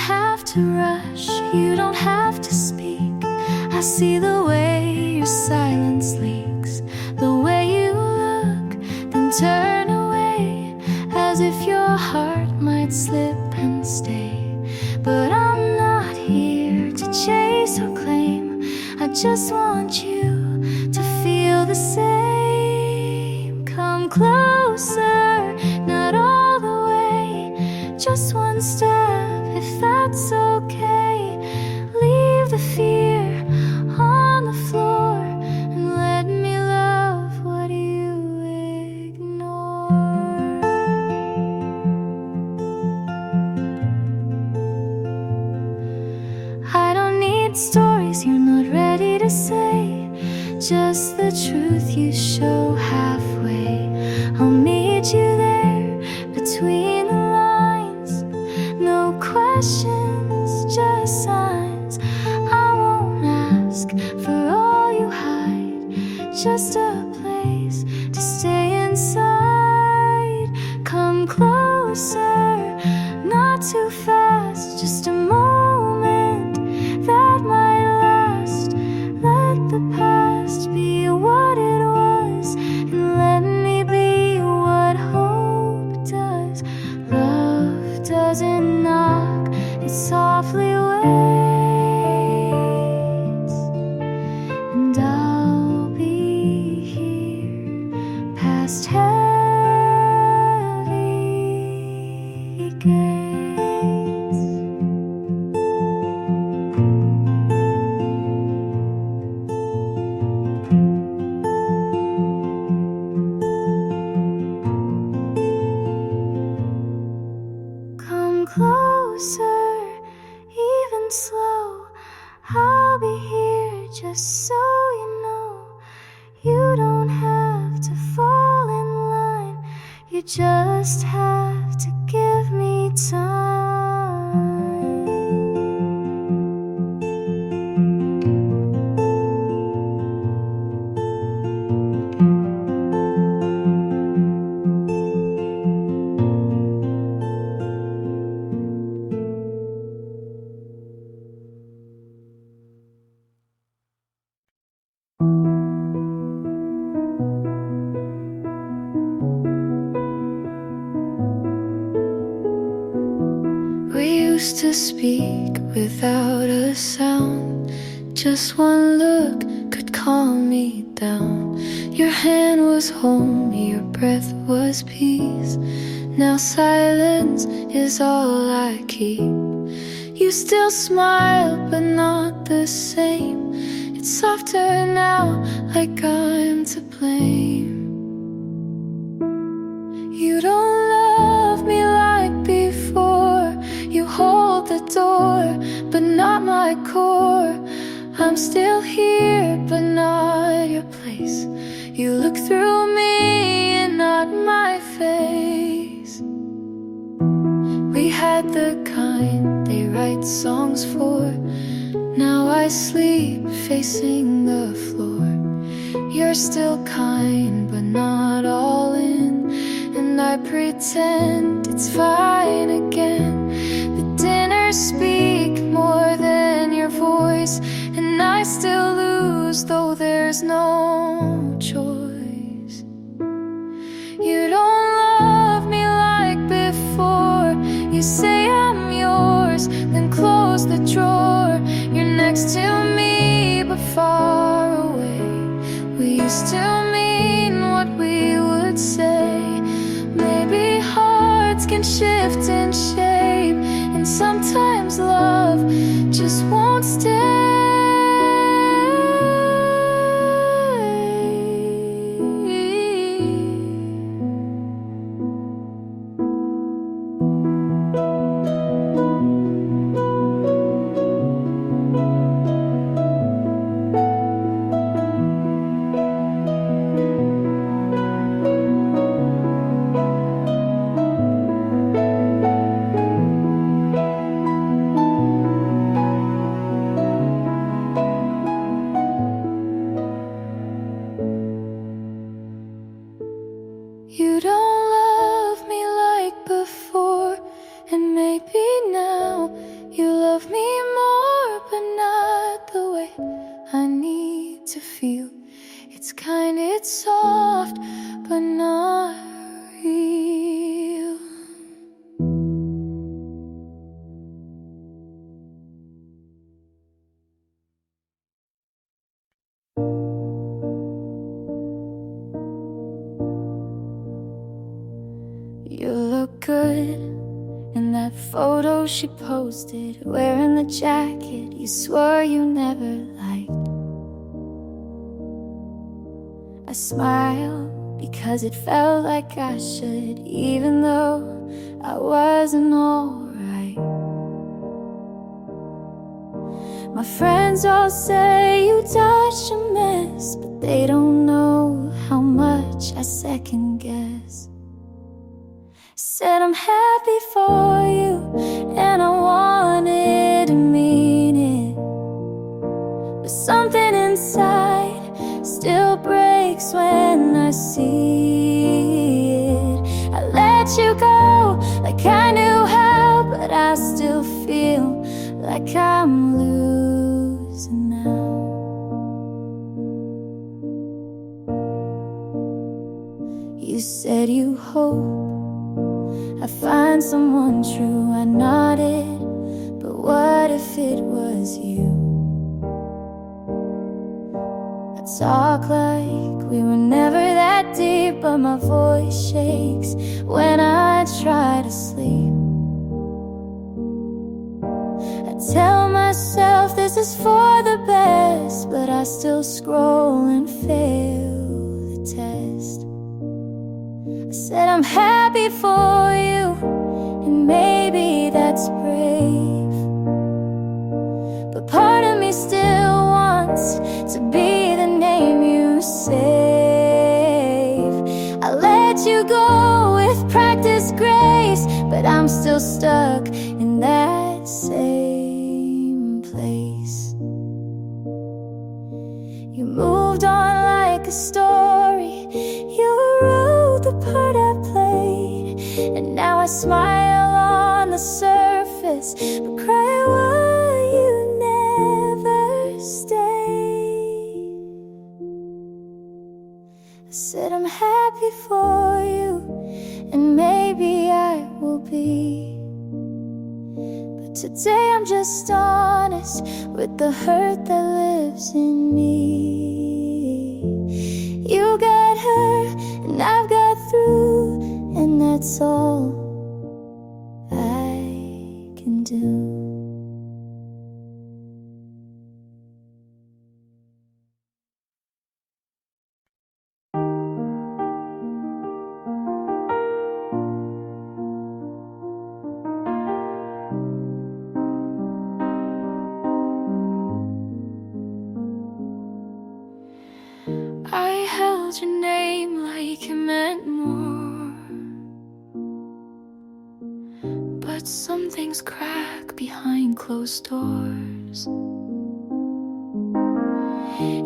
have to rush, you don't have to speak. I see the way your silence leaks, the way you look, then turn away, as if your heart might slip and stay. But I'm not here to chase or claim, I just want you to feel the same. Come closer, not all the way, just one step, if that's okay. Leave the fear on the floor and let me love what you ignore. I don't need stories you're not ready to say, just the truth you show halfway. I'll meet you there between the lines, no questions, just signs. I won't ask for all you hide, just a place to stay inside. Come closer, not too fast, just a moment that might last. Let the past be what it was, and let me be what hope does. Love doesn't knock, it softly waits, and I'll be here past heavy gates. Come closer, even slow, I'll be here just so you know. You don't have to fall in line, you just have to give me time. We used to speak without a sound, just one look could calm me down. Your hand was home, your breath was peace. Now silence is all I keep. You still smile, but not the same. It's softer now, like I'm to blame. You don't love me like before. You hold the door, but not my core. I'm still here, but not your place. You look through me and not my face. We had the kind they write songs for. Now I sleep facing the floor. You're still kind, but not all in, and I pretend it's fine again. The dinners speak more than your voice, and I still lose, though there's no choice. You don't love me like before. You say I'm yours, then close the drawer. You're next to me, but far away. We used to mean what we would say. Maybe hearts can shift in shape, and sometimes love just won't stay. good in that photo she posted, wearing the jacket you swore you never liked. I smiled because it felt like I should, even though I wasn't alright. My friends all say you dodged a mess, but they don't know how much I second guess. Said I'm happy for you, and I wanted to mean it, but something inside still breaks when I see it. I let you go like I knew how, but I still feel like I'm losing now. You said you hope I find someone true. I nodded, but what if it was you? I talk like we were never that deep, but my voice shakes when I try to sleep. I tell myself this is for the best, but I still scroll and fail the test. I said I'm happy for you, and maybe that's brave, but part of me still wants to be the name you save. I let you go with practiced grace, but I'm still stuck in that same place. You moved on like a story, you wrote the part I played, and now I smile on the surface, but cry why you never stayed. I said I'm happy for you, and maybe I will be, but today I'm just honest with the hurt that lives in me. You got her, and I've got through, and that's all I can do. I held your name like it meant more, but some things crack behind closed doors.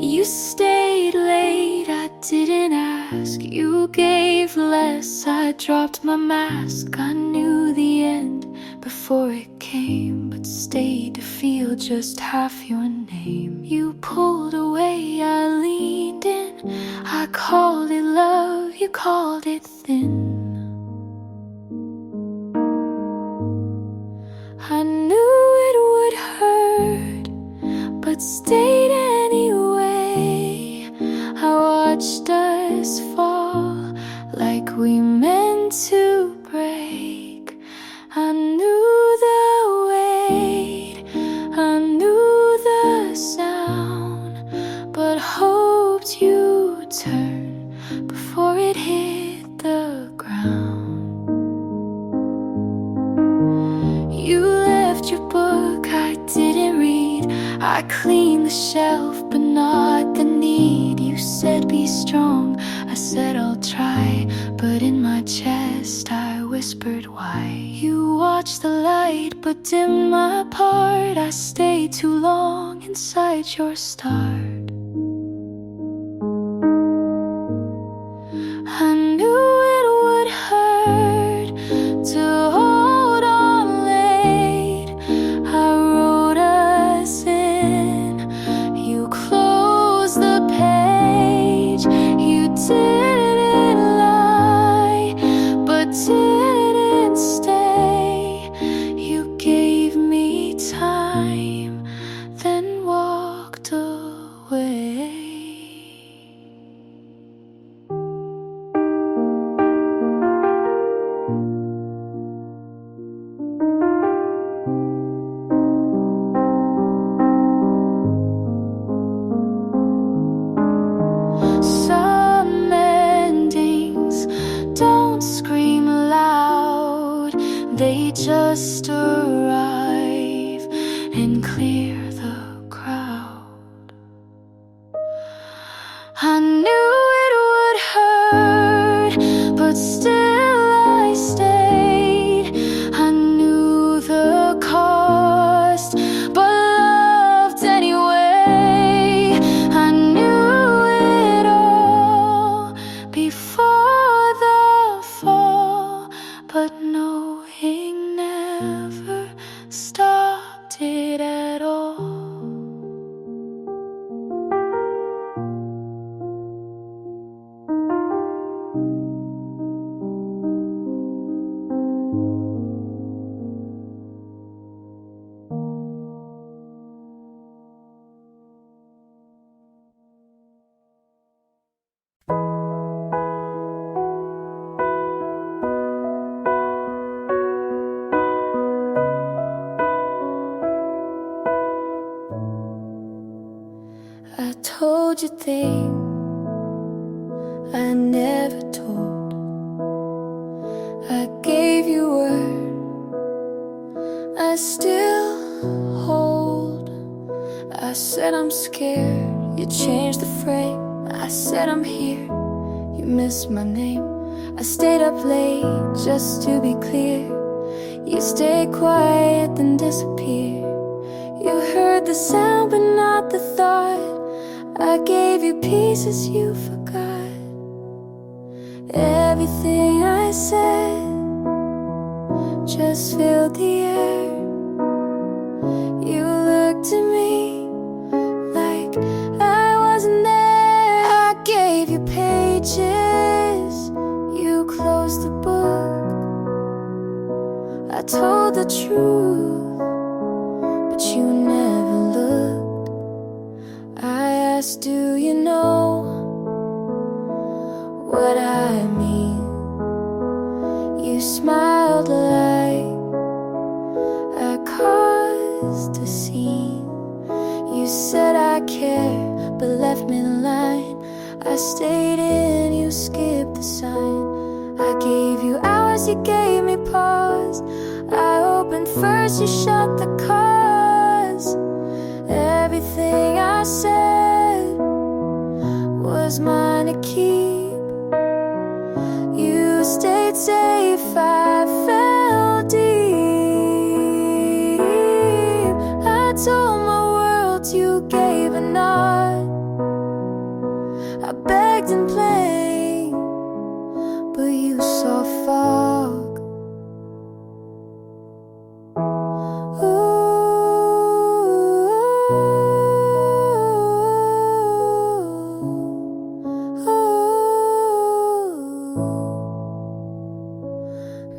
You stayed late, I didn't ask. You gave less, I dropped my mask. I knew the end before it came, but stayed to feel just half your name. You pulled away, I leaned in. I called it love, you called it thin. I knew it would hurt, but stayed anyway. I watched us fall like we meant to break. I knew the weight, I knew the sound, but hoped you'd turn before it hit the ground. You left your book I didn't read. I cleaned the shelf, but not the need. You said be strong, I said I'll try, but in my chest I whispered why. You watched the light, but dimmed my part. I stayed too long inside your start. I knew it would hurt to hold on late. I wrote us in. You closed the page. You didn't lie, but didn't stay. You gave me time, then walked away. and clear the crowd. I knew it would hurt, but still I stayed. I knew the cost, but loved anyway. I knew it all before the fall, but knowing never stopped it at all. I told you things I never told. I gave you word I still hold. I said I'm scared, you changed the frame. I said I'm here, you missed my name. I stayed up late just to be clear. You stayed quiet then disappeared. You heard the sound but not the thought. I gave you pieces you forgot. Everything I said just filled the air. You looked at me like I wasn't there. I gave you pages, you closed the book. I told the truth, but you never looked. I asked, do you know what I mean? You smiled like I caused a scene. You said I care, but left me the line. I stayed in, you skipped the sign. I gave you hours, you gave me pause. I opened first, you shut the cause. Everything I said was mine to keep. You stayed safe, I fell deep. I told my world, you gave a nod. I begged and played, but you saw fog.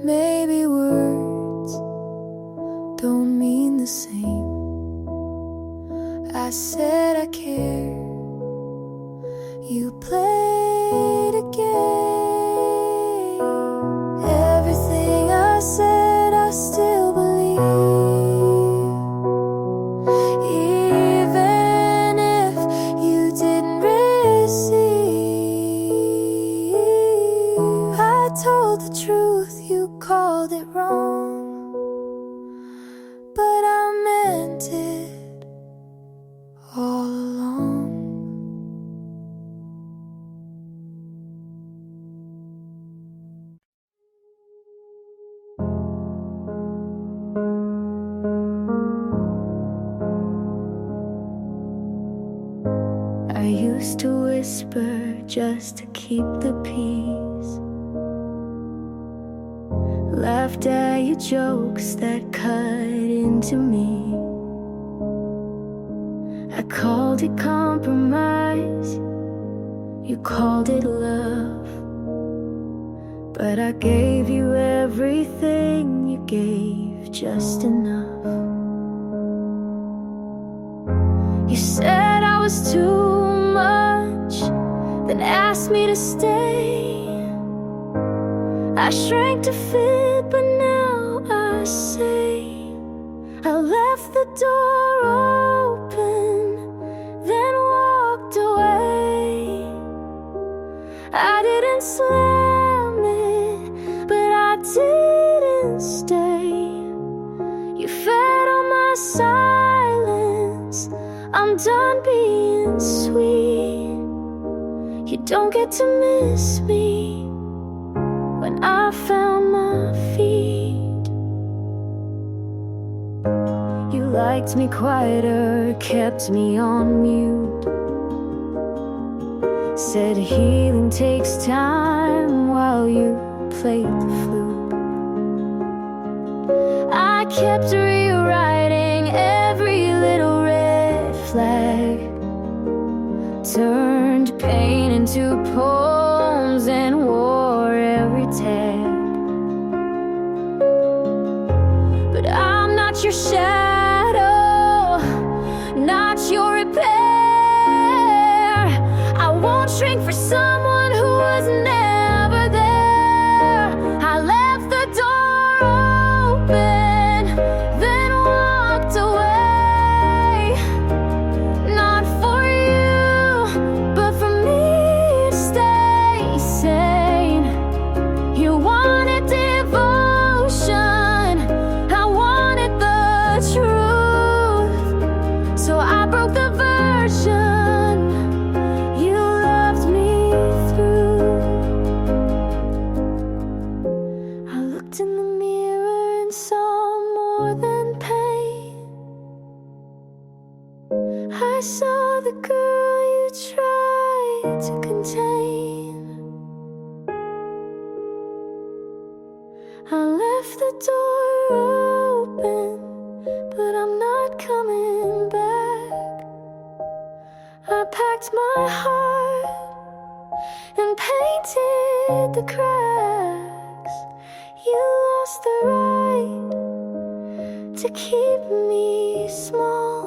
Maybe words don't mean the same. I said I care, you played a game. Everything I said I still believe, even if you didn't receive. I told the truth, you called it wrong, but I meant it all along. I used to whisper just to keep the peace. Laughed at your jokes that cut into me. I called it compromise, you called it love. But I gave you everything, you gave just enough. You said I was too much, then asked me to stay. I shrank to fit, but now I say I left the door open, then walked away. I didn't slam it, but I didn't stay. You fed on my side, I'm done being sweet. You don't get to miss me when I found my feet. You liked me quieter, kept me on mute. Said healing takes time while you played the flute. I kept rewriting every little red flag, turned pain into poems and wore every tag. But I'm not your shadow, not your repair. I won't shrink for someone who was never there. I left the door open, then walked away. Not for you, but for me to stay sane. You wanted devotion, I wanted the truth. So I broke the version you loved me through. I looked in the mirror and saw more than pain. I saw the girl you tried to contain. I left the door open, but I'm not coming back. I packed my heart and painted the cracks. You lost the right to keep me small.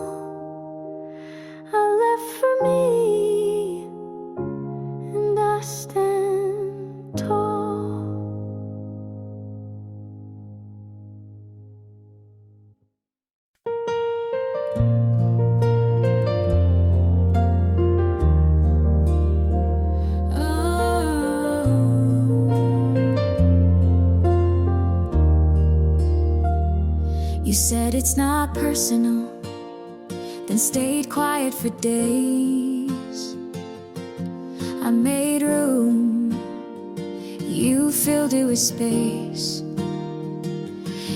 I left for me, and I stand tall. You said it's not personal, then stayed quiet for days. I made room, you filled it with space.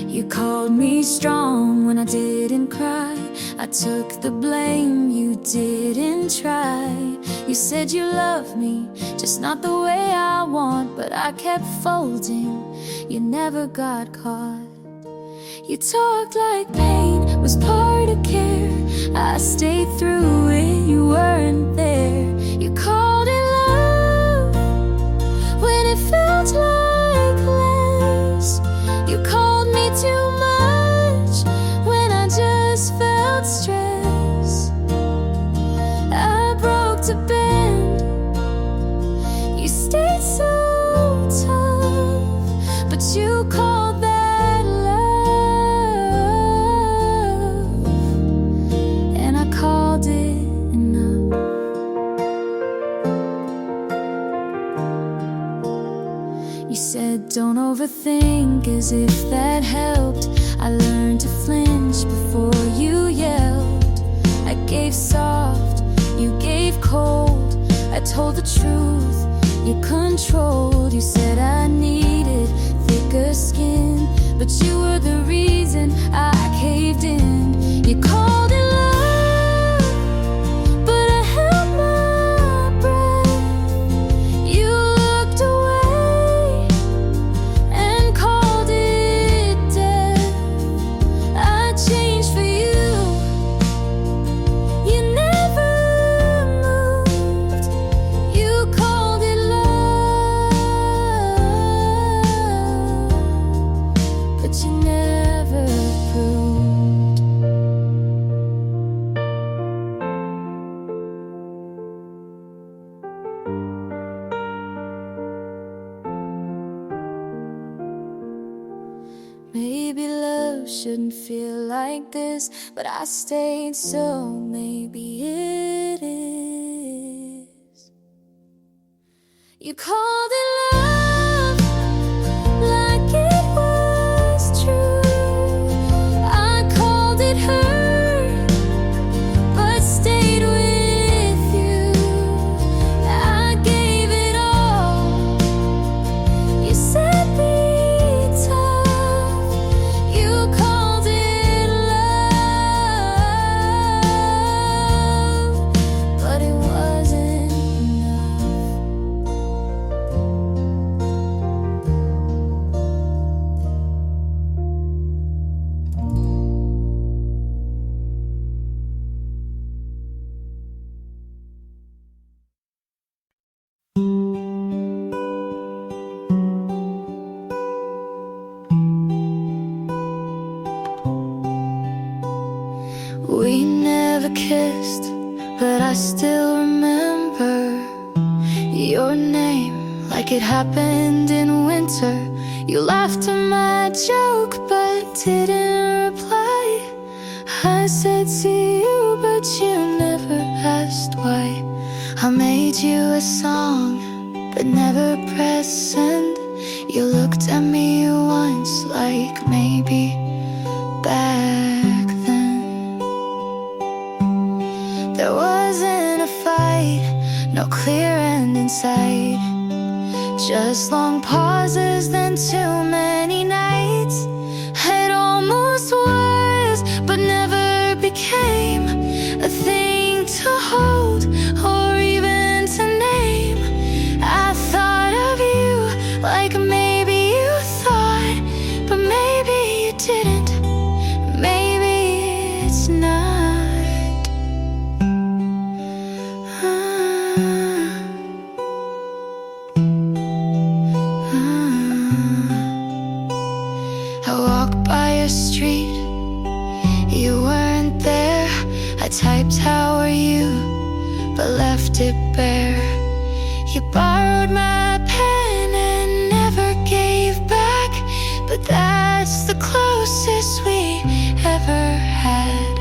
You called me strong when I didn't cry. I took the blame, you didn't try. You said you loved me, just not the way I want. But I kept folding, you never got caught. You talked like pain was part of care. I stayed through it, you weren't there. You called it love when it felt like less. You called me too much when I just felt stress. I broke to bend, you stayed so tough, but you called that don't overthink, as if that helped. I learned to flinch before you yelled. I gave soft, you gave cold. I told the truth, you controlled. You said I needed thicker skin, but you were the reason I caved in. You called it love, but I held my breath. You looked away and called it death. I changed for you, you never moved. You called it love, but you never proved. Maybe love shouldn't feel like this, but I stayed, so maybe it is. You called it love like it was true. I called it hurt, but stayed We never kissed, but I still remember your name like it happened in winter. You laughed at my joke but didn't reply. I said see you, but you never asked why. I made you a song but never pressed send. You looked at me once like maybe back then. There wasn't a fight, no clear end in sight, just long pauses, then too many nights. It almost was, but never became a thing to hold or even to name. I thought of you like maybe you thought, but maybe you didn't. Maybe it's not. I walked by your street, you weren't there. I typed how are you, but left it bare. You borrowed my pen and never gave back, but that's the closest we ever had.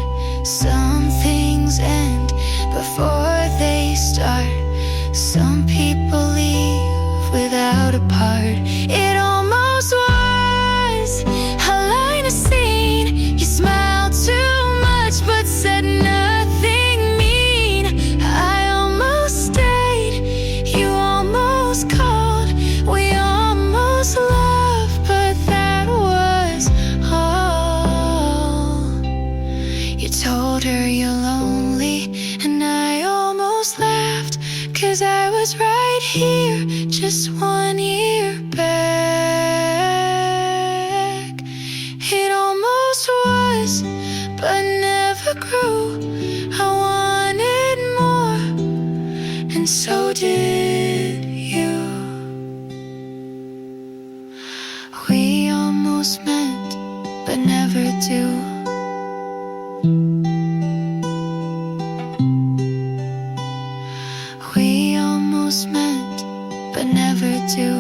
Some things end before they start. Some people leave without a part. It almost was a line of scene. You smiled too much but said nothing mean. I almost stayed, you almost called, we almost loved, but that was all. You told her you're lonely, and I almost laughed, 'cause I was right here just 1 year back. It almost was, but never grew. I wanted more, and so did you. We almost meant, but never do. We almost meant, but never do.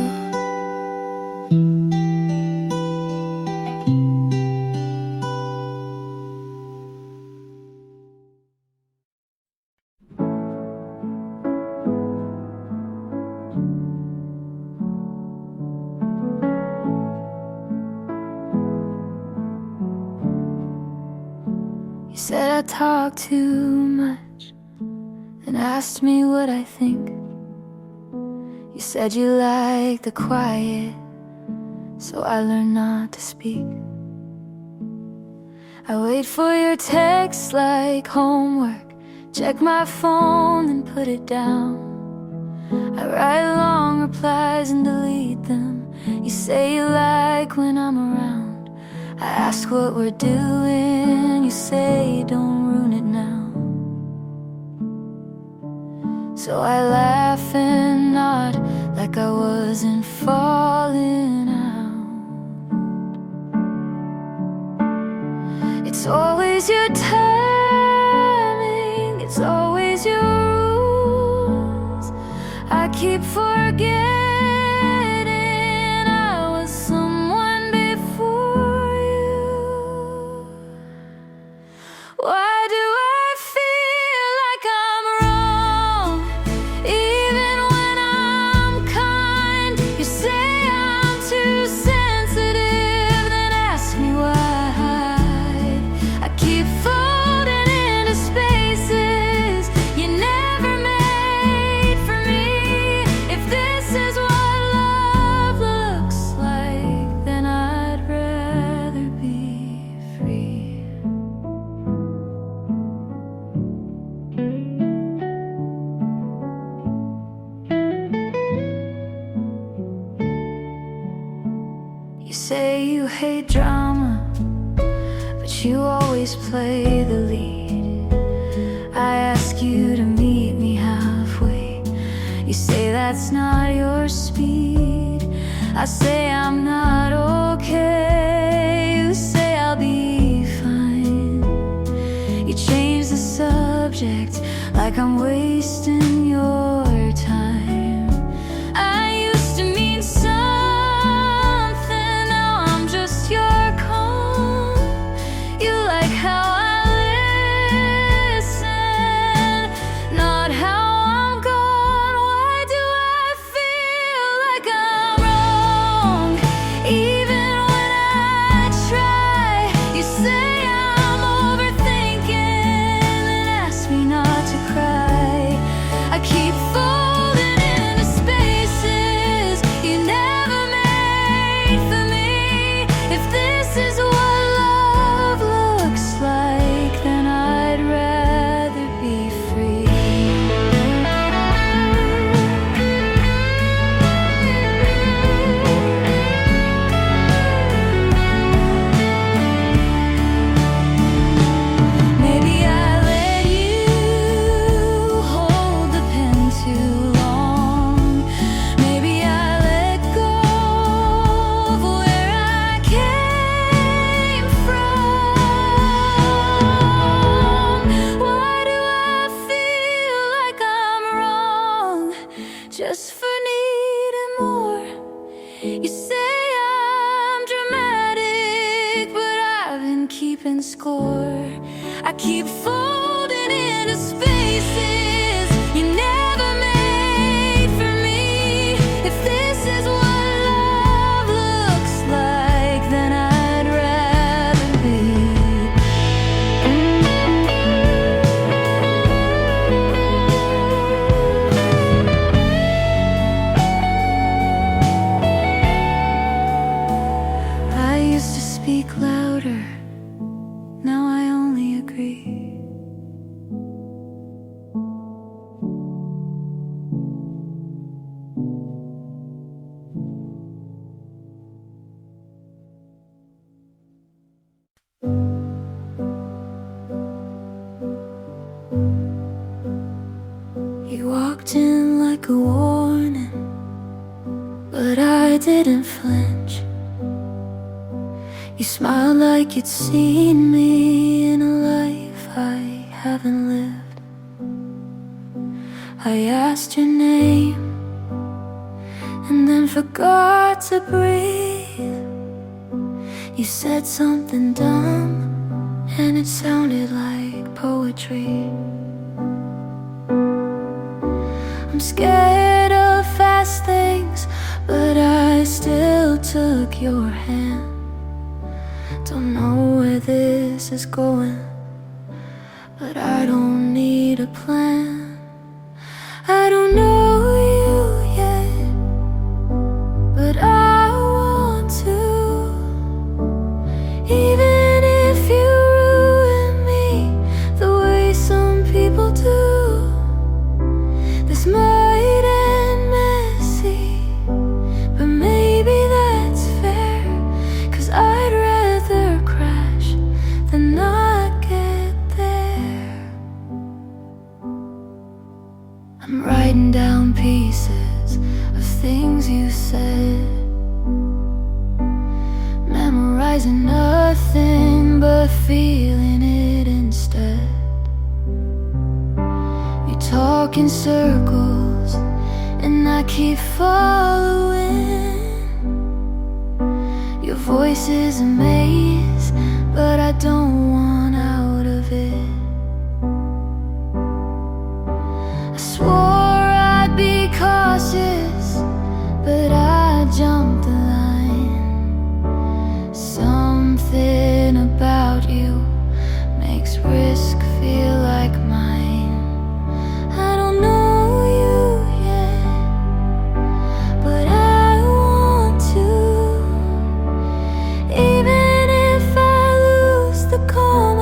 You said I talk too much and asked me what I think. You said you like the quiet, so I learned not to speak. I wait for your texts like homework, check my phone and put it down. I write long replies and delete them. You say you like when I'm around. I ask what we're doing, you say don't ruin it now. So I laugh and nod like I wasn't falling out. It's always your timing, it's always your rules. I keep forgetting I was someone before you. Why do I feel like I'm wrong, even when I'm kind? You say I'm too sensitive, then ask me why. I keep folding into spaces you never made for me. If this is what love looks like, then I'd rather be free. You say you hate drama, but you always play the lead. I ask you to meet me halfway. You say that's not your speed. I say I'm not okay. You say I'll be fine. You subject, like I'm wasting your time. I used to mean something, now I'm just your calm. You like how I listen, not how I'm gone. Why do I feel like I'm wrong? Even when I try, you say I'm overthinking, then ask me not to cry. I keep folding into spaces you never made for me. If this is what love looks like, then I'd rather be free. Maybe I let you hold the pen too long. Maybe I let go of where I came from. Why do I feel like I'm wrong just for needing more? You say I'm dramatic, but I've been keeping score. I keep folding into spaces you never made for me. If this is what love looks like, then I'd rather be. I used to speak louder, now I only agree. You walked in like a warning, but I didn't flinch. You smiled like you'd seen me in a life I haven't lived. I asked your name and then forgot to breathe. You said something dumb and it sounded like poetry. I'm scared of fast things, but I still took your hand. Don't know where this is going, but I don't need a plan. I don't know you yet, but I want to. Even if you ruin me the way some people do, this might end messy, but maybe that's fair, 'cause I'd rather crash than not get there. I'm writing down pieces of things you said, memorizing nothing but feeling it instead. You talk in circles and I keep following. Your voice is a maze, but I don't want out of it. I swore I'd be cautious, but I jumped the line. Something about you makes risk feel like mine. I don't know you yet, but I want to. Even if I lose the calm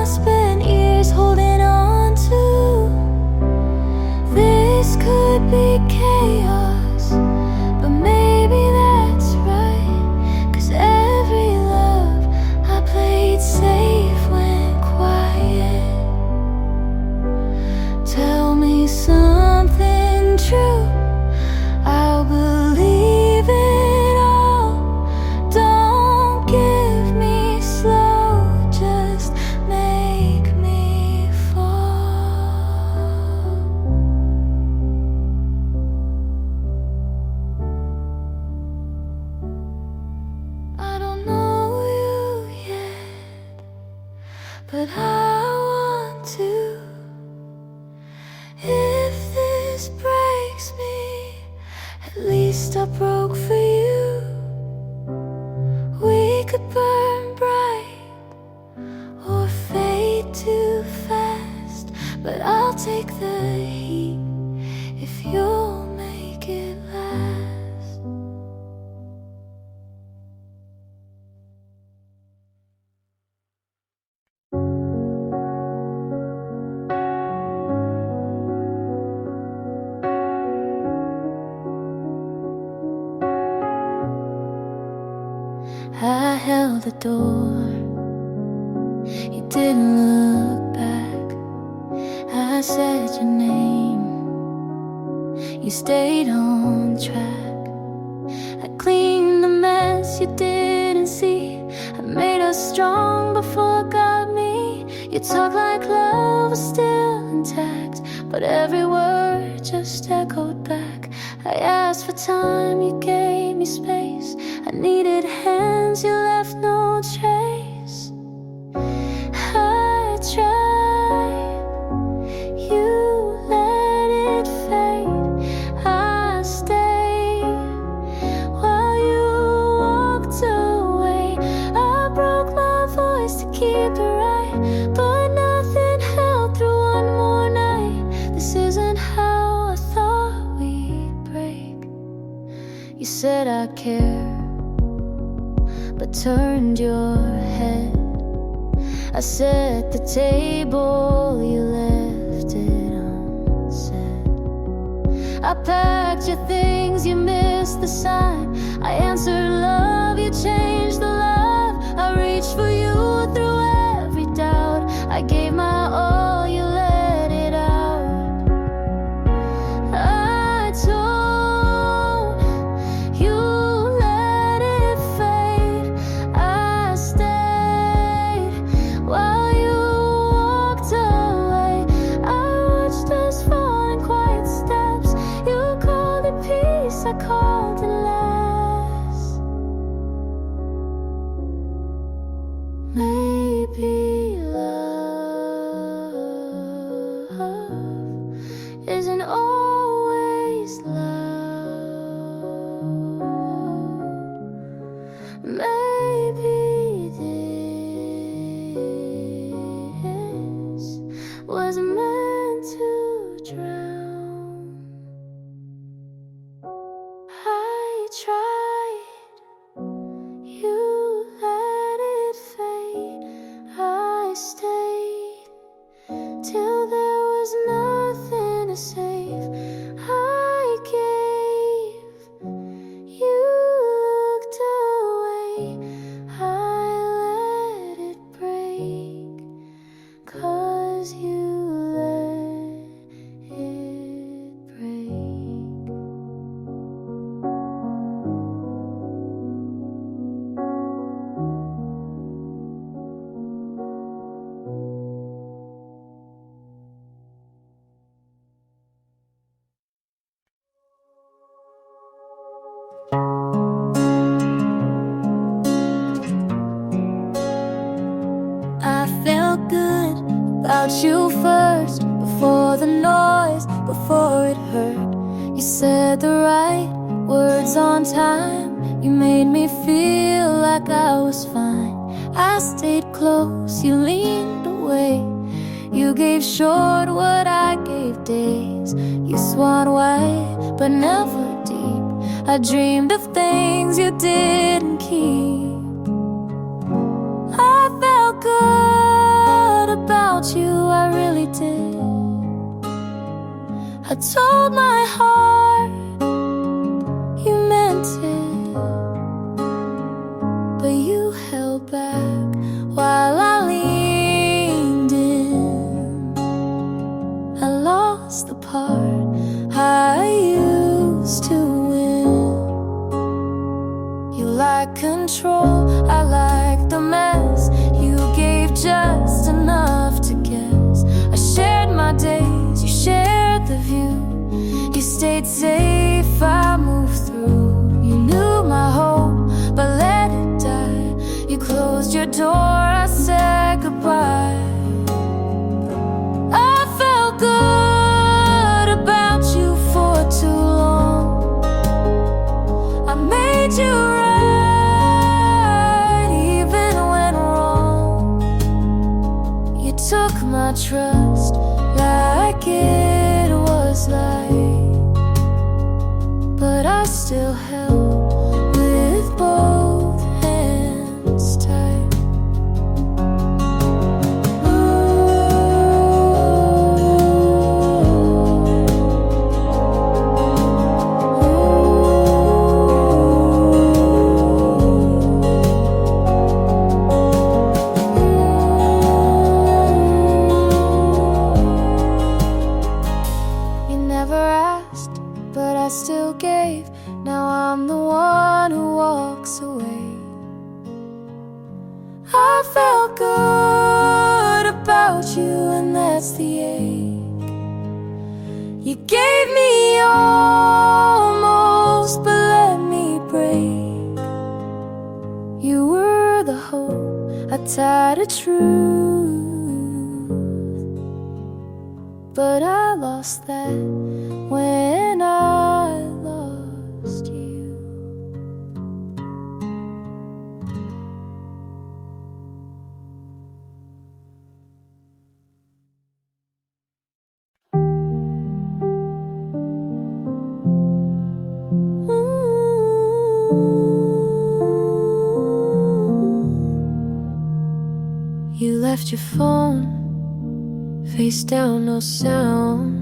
least I broke for you. We could burn bright or fade too fast, but I'll take the heat if you'll make it last. I held the door, you didn't look back. I said your name, you stayed on track. I cleaned the mess you didn't see. I made us strong before it got me. You talk like love was still intact, but every word just echoed back. I asked for time, you gave me space. I needed hands, you left no trace. I tried, you let it fade. I stayed while you walked away. I broke my voice to keep it right, but nothing held through one more night. This isn't how I thought we'd break. You said I care, but turned your head. I set the table, you left it unsaid. I packed your things, you missed the sign. I answered love, you changed the love. I reached for you through every doubt. I gave my all, you let it out. I told you let it fade. I stayed while you walked away. I watched us fall in quiet steps. You called it peace, I called it less. Maybe love isn't always loud. Maybe this was meant to drown. I tried, you let it fade. I stayed till there was nothing to save. I gave, you looked away. I let it break, 'cause you let it break. I felt good about you first, before the noise, before it hurt. You said the right words on time. You made me feel like I was fine. I stayed close, you leaned away. You gave short what I gave days. You swung wide, but never deep. I dreamed of things you didn't keep. I felt good about you, I really did. I told my heart you meant it, but you held back while I leaned in. I lost the part I used to win. You like control, I like the mess. You gave just enough to guess. I shared my days, you shared the view. You stayed safe, I moved through. You knew my hope, but let it die. You closed your door, I said goodbye. I felt good about you for too long. broke my trust like it was light, but I still held with both hands tight. But I still gave. Now I'm the one who walks away. I felt good about you, and that's the ache. You gave me almost, but let me break. You were the hope I tied a truth, but I lost that when I lost you. You left your phone face down, no sound.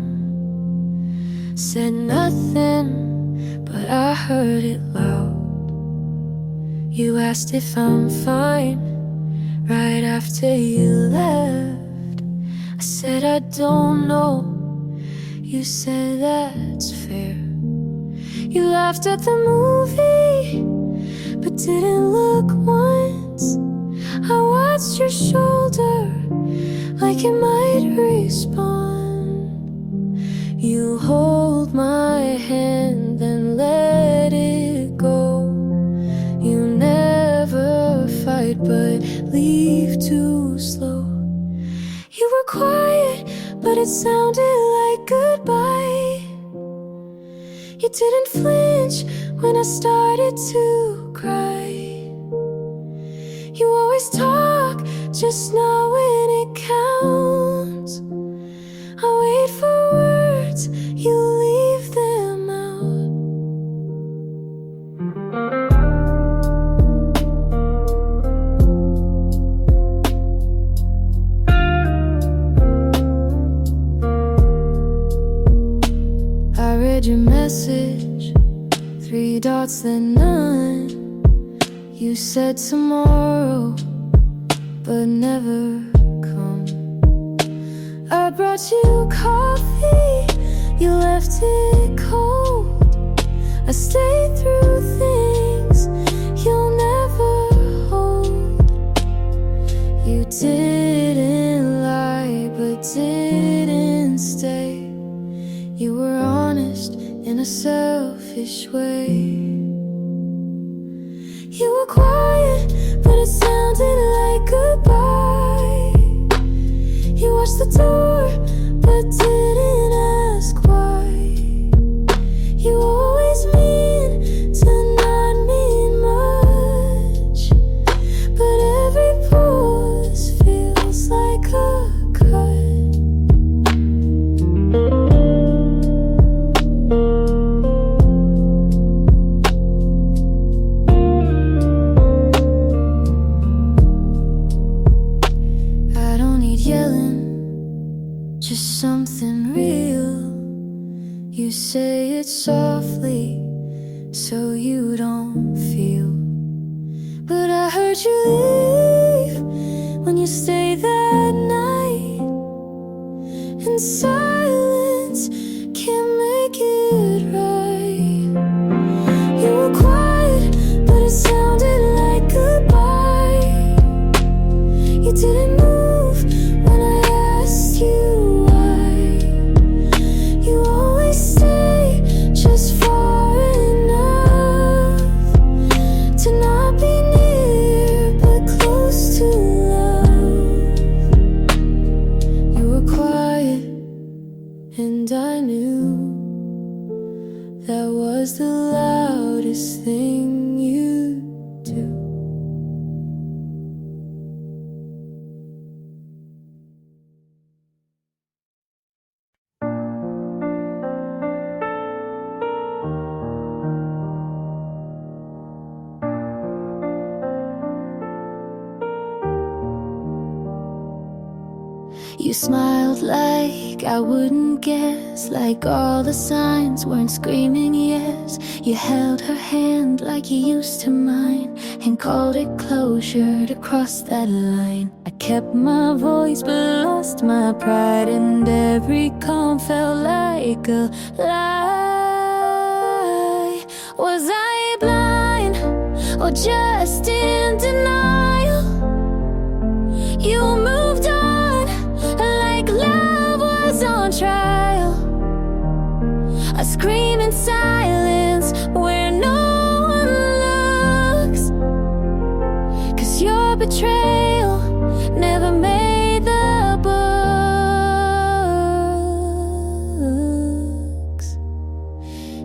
Said nothing, but I heard it loud. You asked if I'm fine right after you left. I said I don't know. You said that's fair. You laughed at the movie, but didn't look once. I watched your shoulder like it might respond. You hold my hand, then let it go. You never fight, but leave too slow. You were quiet, but it sounded like goodbye. You didn't flinch when I started to cry. You always talk, just not when it counts. I wait for words, you leave them out. I read your message, 3 dots then none. You said tomorrow, but never come. I brought you coffee, you left it cold. I stayed through things you'll never hold. You didn't lie, but didn't stay. You were honest in a selfish way. You were quiet, but it sounded like goodbye. You watched the door, but didn't ask why. You always mean to not mean much, but every pause feels like a cut. Just something real. You say it softly so you don't feel, but I heard you leave when you stayed that night. And silence can't make it right. You were quiet, but it sounded like goodbye. You didn't move when I asked you. Just far enough to not be near, but close to love. You were quiet, and I knew that was the loudest thing you do. You smiled like I wouldn't guess, like all the signs weren't screaming yes. You held her hand like you used to mine, and called it closure to cross that line. I kept my voice but lost my pride, and every calm felt like a lie. Was I blind or just in denial? You moved on like love was on trial. I scream in silence where no one looks, 'cause your betrayal never made the books.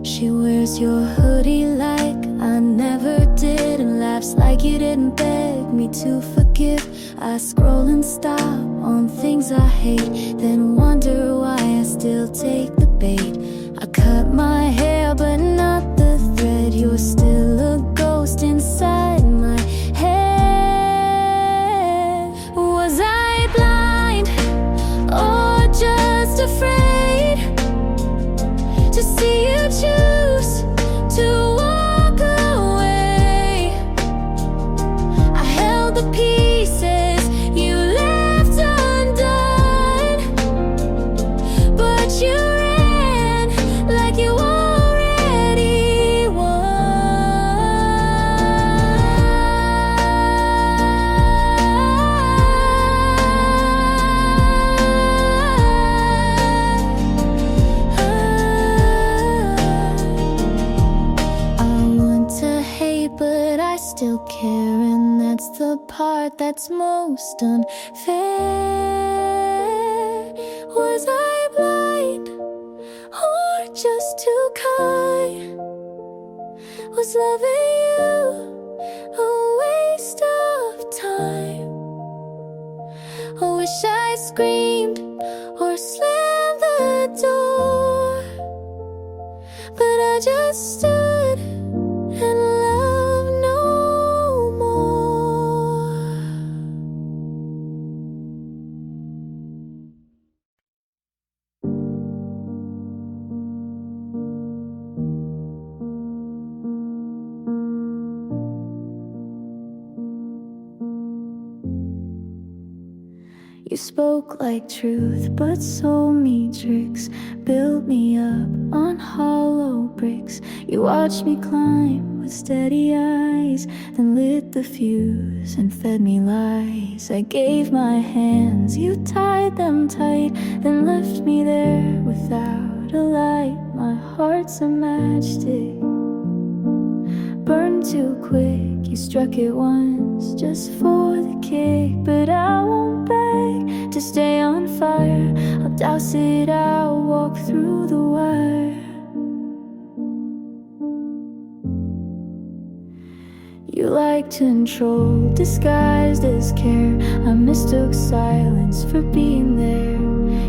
She wears your hoodie like I never did, and laughs like you didn't beg me to forgive. I scroll and stop on things I hate, then wonder why I still take the bait. I cut my hair but not the thread. You're still a ghost inside my head. Was I blind or just afraid to see you choose to walk away? I held the pieces you left undone, but you ran like you already won. I want to hate, but I still care, and that's the part that's most unfair. Was I blind or just too kind? Was loving you a waste of time? I wish I screamed or slammed the door, but I just stood and loved no more. You spoke like truth, but sold me tricks, built me up on hollow bricks. You watched me climb with steady eyes, then lit the fuse and fed me lies. I gave my hands, you tied them tight, then left me there without a light. My heart's a matchstick, burned too quick. You struck it once just for the kick, but I won't beg to stay on fire. I'll douse it out, walk through the wire. You like to control, disguised as care. I mistook silence for being there.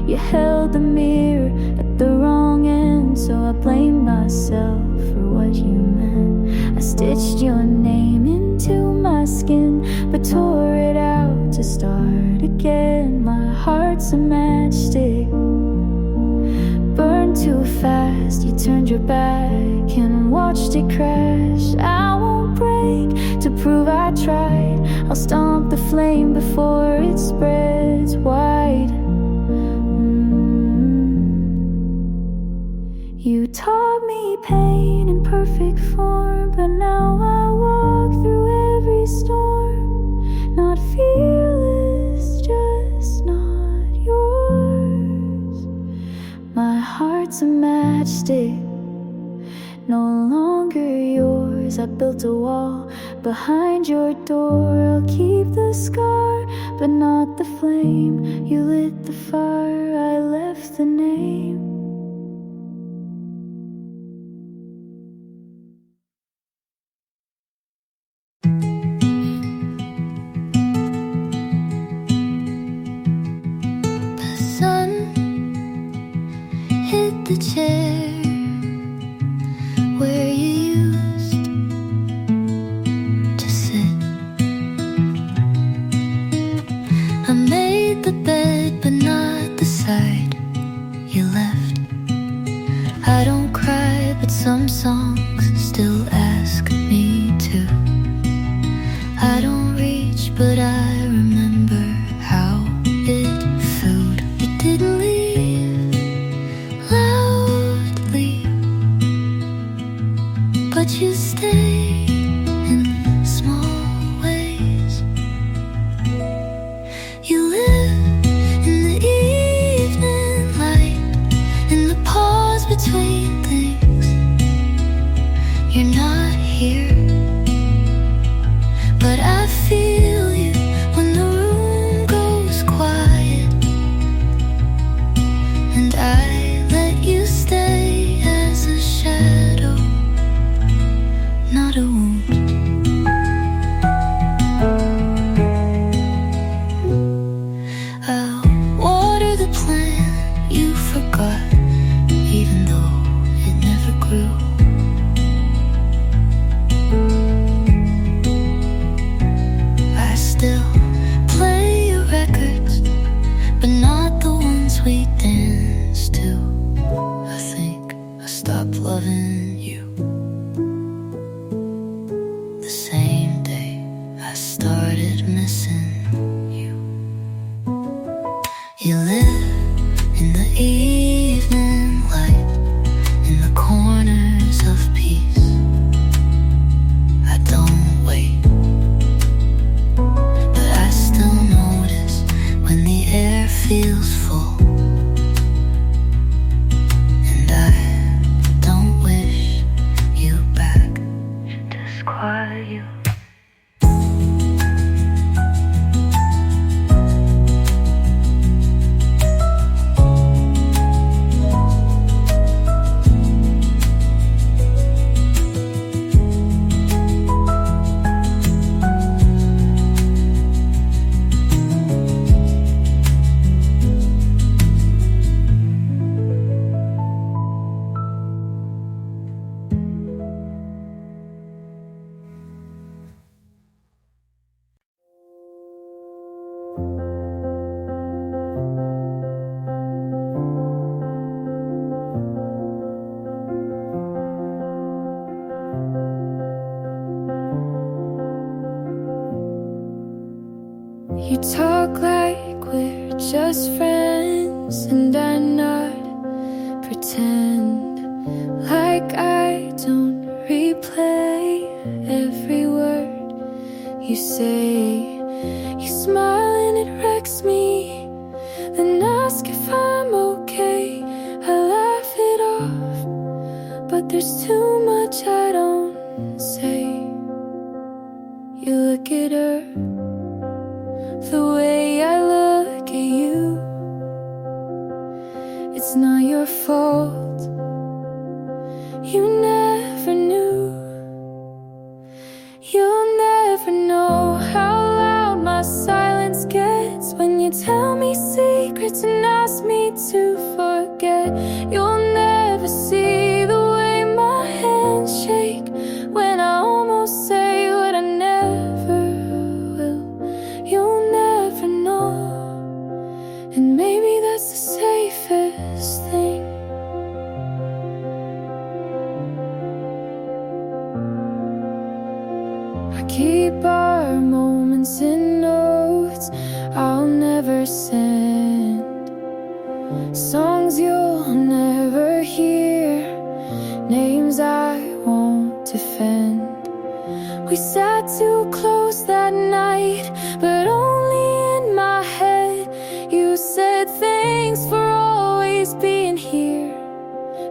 You held the mirror at the wrong end, so I blamed myself for what you meant. I stitched your name into my skin, but tore it out to start again. My heart's a matchstick, burned too fast. You turned your back and watched it crash. I won't break to prove I tried. I'll stomp the flame before it spreads wide. You taught me pain in perfect form, but now I walk through every storm. Not fearless, just not yours. My heart's a matchstick, no longer yours. I built a wall behind your door. I'll keep the scar, but not the flame. You lit the fire, I left the name. The chair where you used to sit. I made the bed but not Some songs still ask me to. I don't reach, but I remember how it felt. You didn't leave loudly, but you stayed in small ways. You live in the evening light, in the pause between things. You're not here, but I feel you when the room goes quiet, and I let you stay as a shadow, not a wound. I'll water the plant you forgot, even though it never grew. I still play your records, but not the ones we danced to. I think I stopped loving you the same day I started missing you. You live in the evening light, in the corners of peace. I don't wait, but I still notice when the air feels full, and I don't wish you back. Should disquiet you. You talk like we're just friends, and I nod, pretend like I don't replay every word you say. You smile and it wrecks me, then ask if I'm okay. I laugh it off, but there's too much I don't say. You look at her the way I look at you. It's not your fault, you never knew. You'll never know how loud my silence gets when you tell me secrets and ask me to forget. You'll never see the way my hands shake when I almost say what I never will. You'll never know, and maybe that's the safest thing. I keep our moments in notes I'll never send, songs you'll never hear, names I won't defend. We sat too close that night, but only in my head. You said thanks for always being here,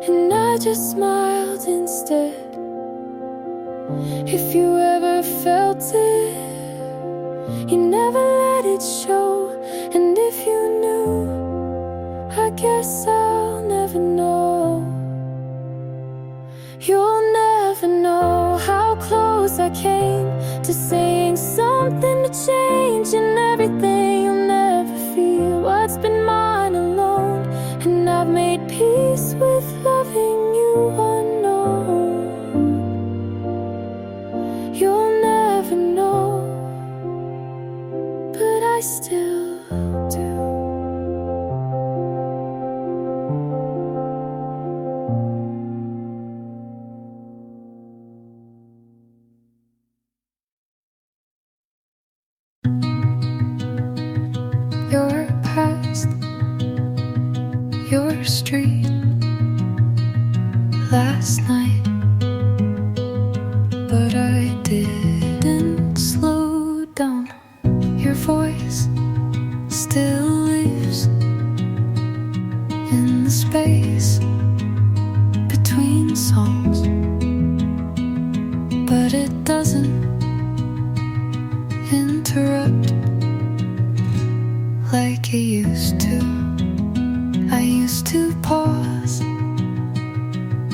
and I just smiled instead. If you ever felt it, you never let it show. And if you knew, I guess I'll never know. You'll never know how close I came to saying something to change, and everything you'll never feel what's been mine alone. And I've made peace with loving you unknown. You'll never know, but I still do. your street last night, but I didn't slow down. Your voice still lives in the space between songs, but it doesn't interrupt like it used to. I used to pause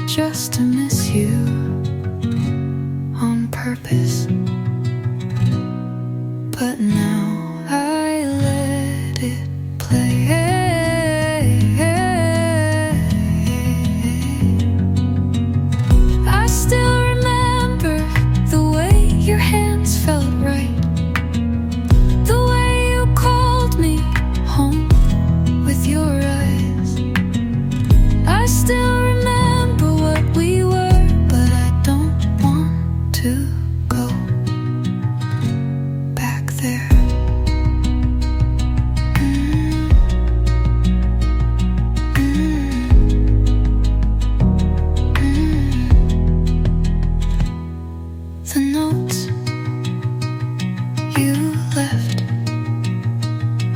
just to miss you on purpose, but now I let it play. I still remember the way your hands felt right, the way you called me home with your eyes. I still remember what we were, but I don't want to go back there. The notes you left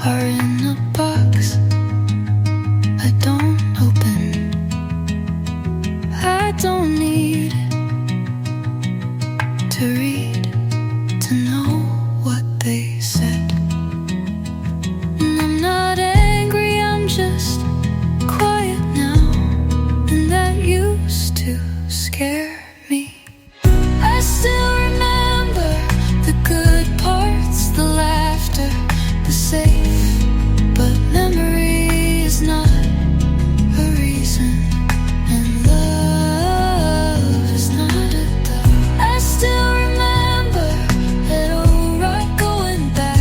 are in a box I don't open. I don't need to read to know what they said. And I'm not angry, I'm just quiet now, and that used to scare me. I still remember the good parts, the laughter, the safe, but memory is not a reason, and love is not a dog. I still remember that old right going back.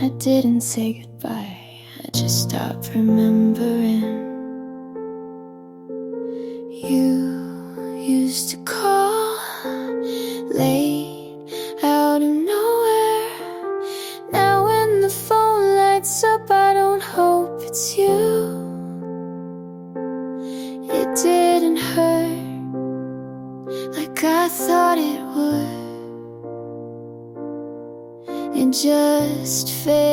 I didn't say goodbye, I just stopped remembering. You used to call late out of nowhere. Now when the phone lights up, I don't hope it's you. It didn't hurt like I thought it would. It just faded.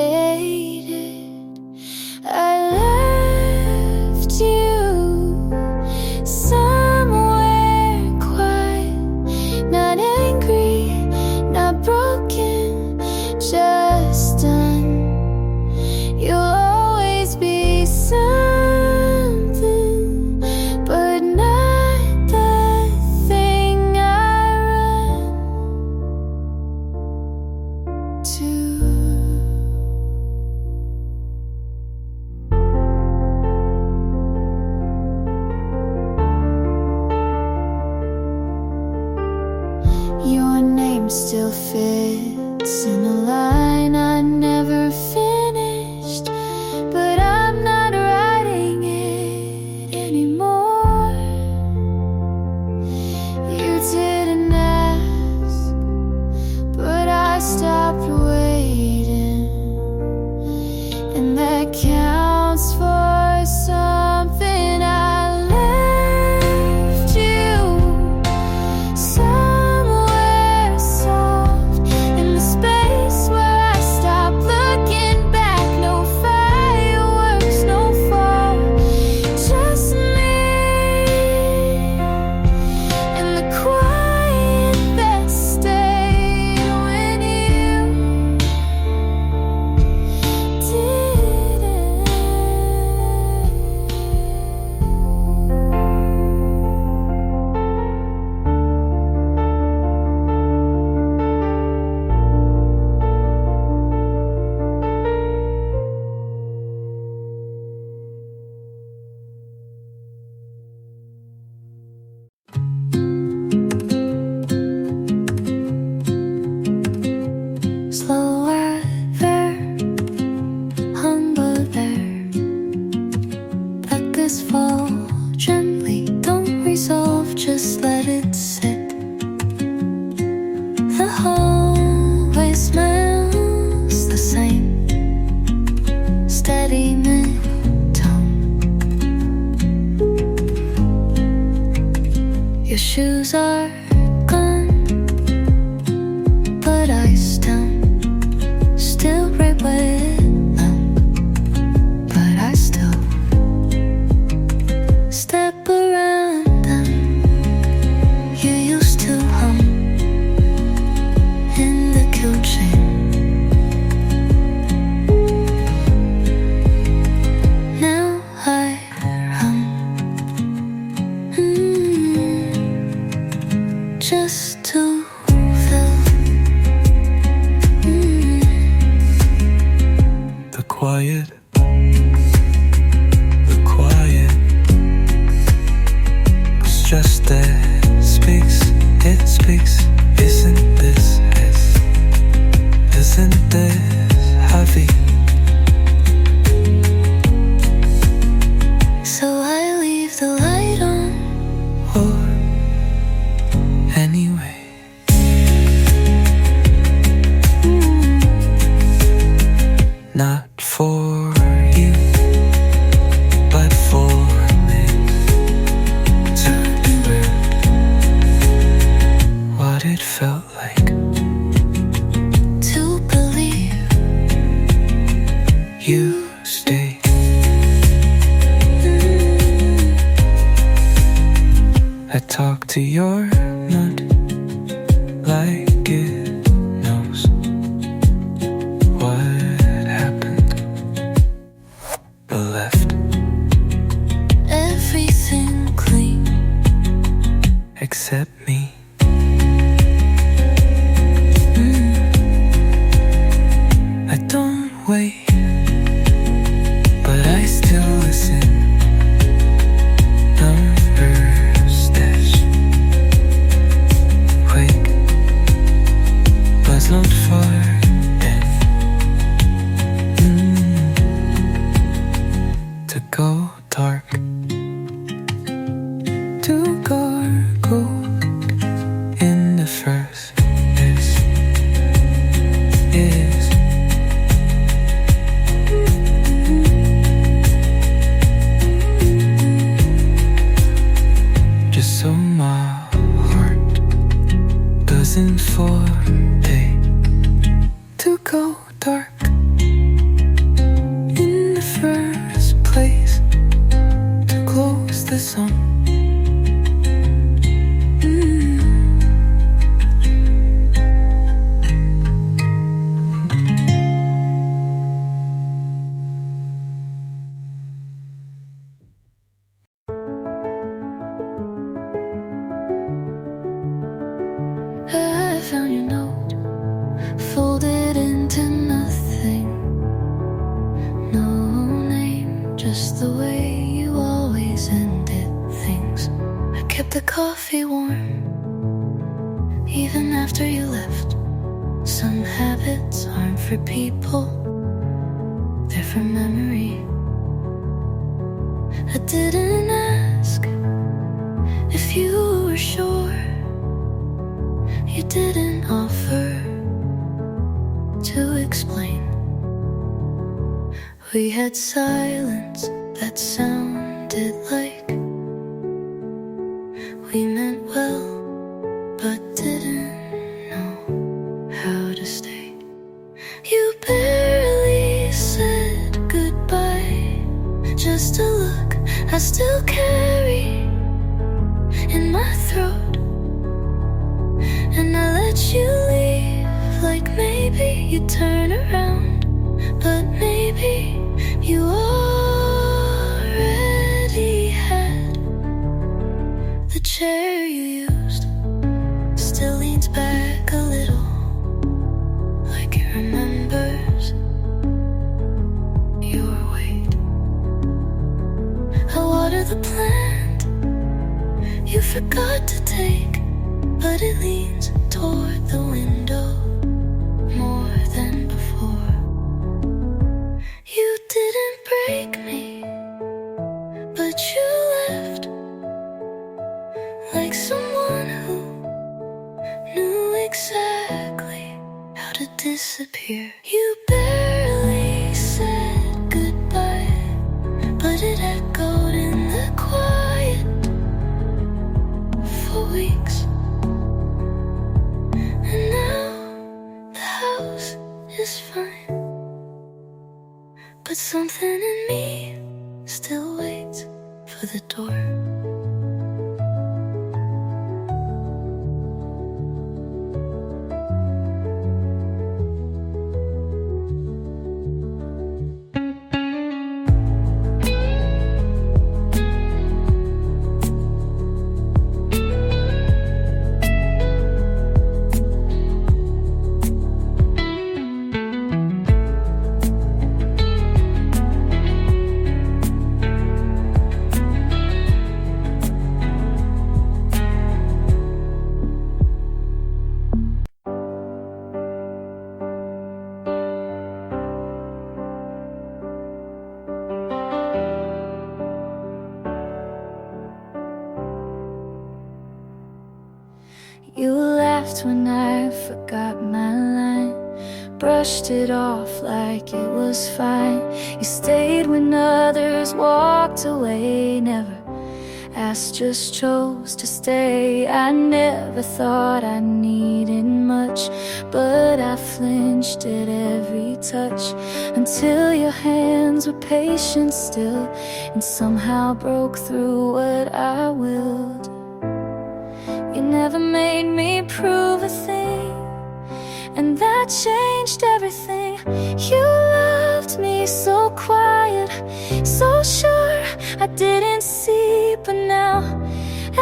I left you somewhere quiet, not angry, not broken, just done. You'll always be something, but not the thing I run to. Your name still fits in a line I never finished, but I'm not writing it anymore. You didn't ask, but I stopped waiting, and that counts for something. I left you somewhere soft in the space where I just let it sit. The hallway smells the same, steady mid-tone. Your shoes are gone, but I still right with them. But I still step around them. You used to hum in the kill chain. Now I run, just to fill the quiet. The quiet was just there. It speaks. Isn't this heavy? So I leave the light on. Or anyway, not for you, but for me to remember what it felt like to believe you stayed. I talk to your nut like it knows what happened or left everything clean except me. I don't wait, but I still listen. Numbers dash wake, was not far in. To go dark, to gargle in the first is just so my heart doesn't forbid to go dark in the first place, to close the sun. I found your note, folded into nothing. No name, just the way you always ended things. I kept the coffee warm, even after you left. Some habits aren't for people, they're for memory. I didn't ask if you were sure. You didn't offer to explain. We had silence that sounded like we meant well, but didn't know how to stay. You barely said goodbye, just a look I still carry in my throat. And I let you leave, like maybe you'd turn around, but maybe you already had. The chair you used still leans back a little, like it remembers your weight. I water the plant you forgot to take, but it leans toward the window more than before. You didn't break me, but you left like someone who knew exactly how to disappear. You barely said goodbye, but it echoed in the quiet for weeks. And now the house is fine, but something in me still waits for the door. You laughed when I forgot my line, brushed it off like it was fine. You stayed when others walked away, never asked, just chose to stay. I never thought I needed much, but I flinched at every touch, until your hands were patient still, and somehow broke through what I willed. You never made me prove a thing, and that changed everything. You loved me so quiet, so sure I didn't see, but now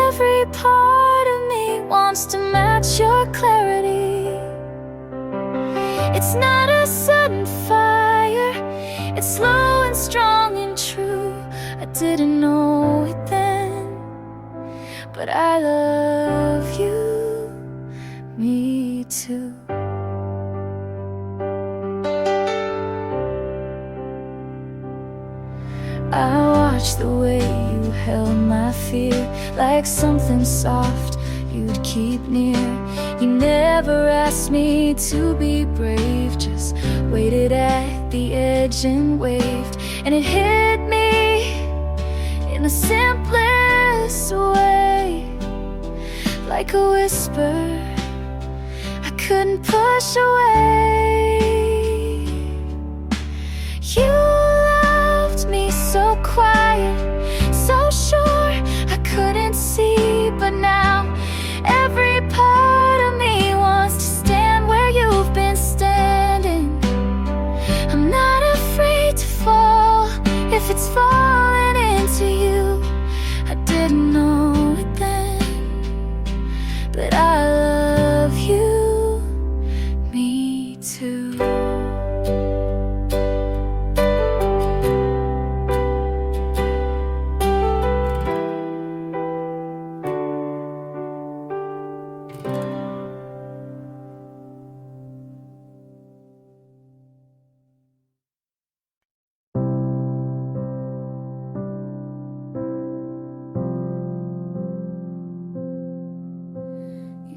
every part of me wants to match your clarity. It's not a sudden fire, it's slow and strong and true. I didn't know it then, but I love you, me too. I watched the way you held my fear, like something soft you'd keep near. You never asked me to be brave, just waited at the edge and waved. And it hit me in the simplest way, like a whisper I couldn't push away. You loved me so quiet, so sure I couldn't see, but now every part of me wants to stand where you've been standing. I'm not afraid to fall if it's falling into you. I didn't know it then, but I love you, me too.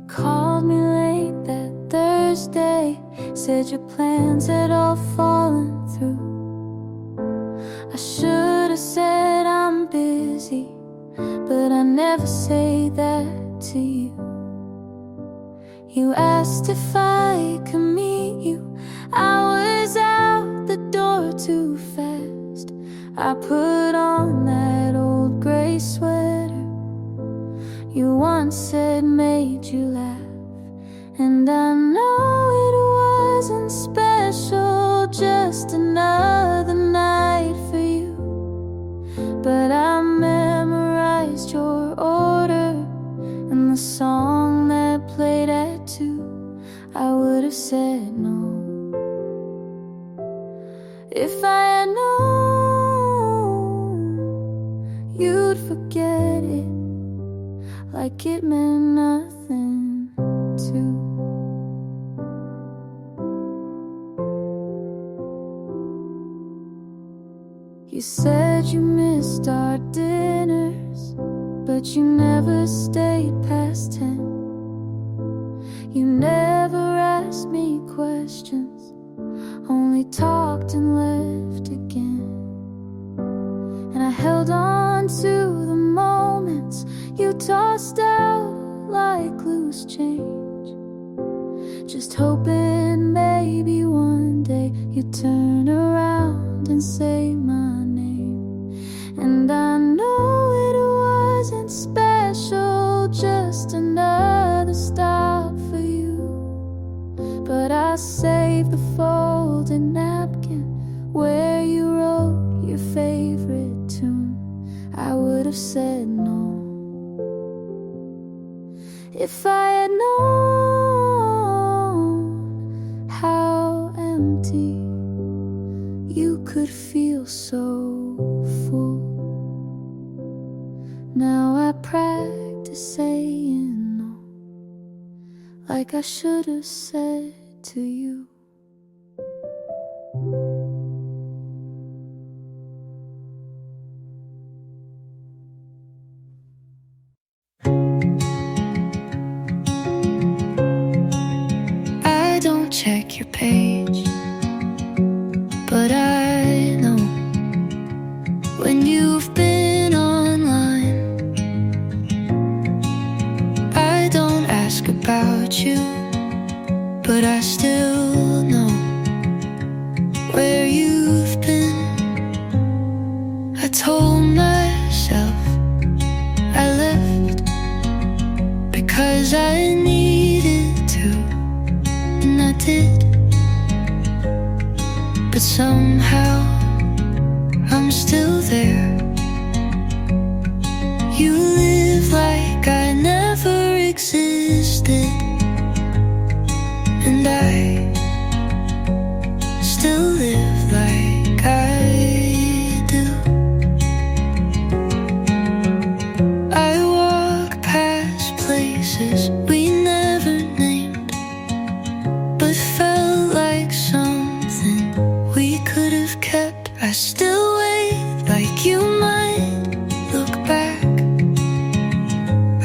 Called me late that Thursday, said your plans had all fallen through. I should have said I'm busy, but I never say that to you. You asked if I could meet you, I was out the door too fast. I put on that old gray sweater you once said made you laugh, and I know it wasn't special, just another night for you. But I memorized your order and the song that played at 2. I would have said no if I had known you'd forget it like it meant nothing to. You said you missed our dinners, but but you never stayed past 10. You never asked me questions, only talked and left again. And I held on to the moments you tossed out like loose change, just hoping maybe one day you'd turn around and say my name. And I know it wasn't special, just another stop for you, but I saved the folded napkin where you wrote your favorite tune. I would have said no if I had known how empty you could feel so full. Now I practice saying no, like I should have said to you. I don't check your page, but I know when you've been online. I don't ask about you, but I still know where you've been. I told myself I left because I needed to, and I did, but somehow I'm still there. You live like I never existed, and I still live like I do. I walk past places we never named, but felt like something we could have kept. I still wait like you might look back.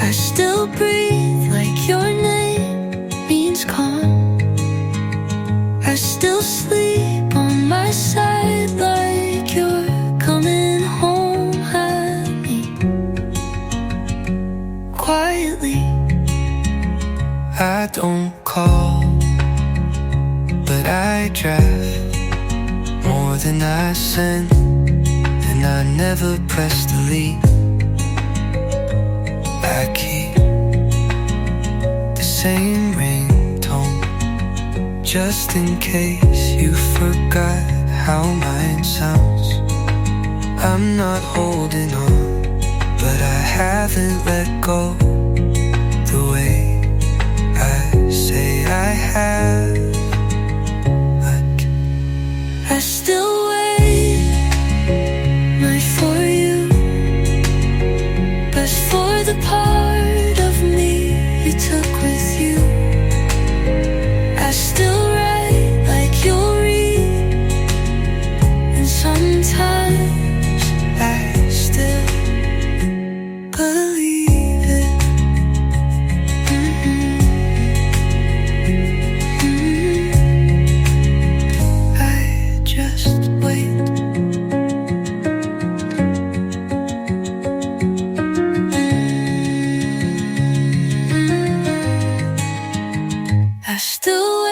I still breathe like your name means calm. I still sleep on my side like you're coming home at me quietly. I don't call, but I draft more than I send, and I never press delete. I keep the same ringtone, just in case you forgot how mine sounds. I'm not holding on, but I haven't let go the way I say I have. I still wait, not for you, but for the part of me you took with you. I still write like you'll read, and sometimes I still believe it. I just wait. I still wait.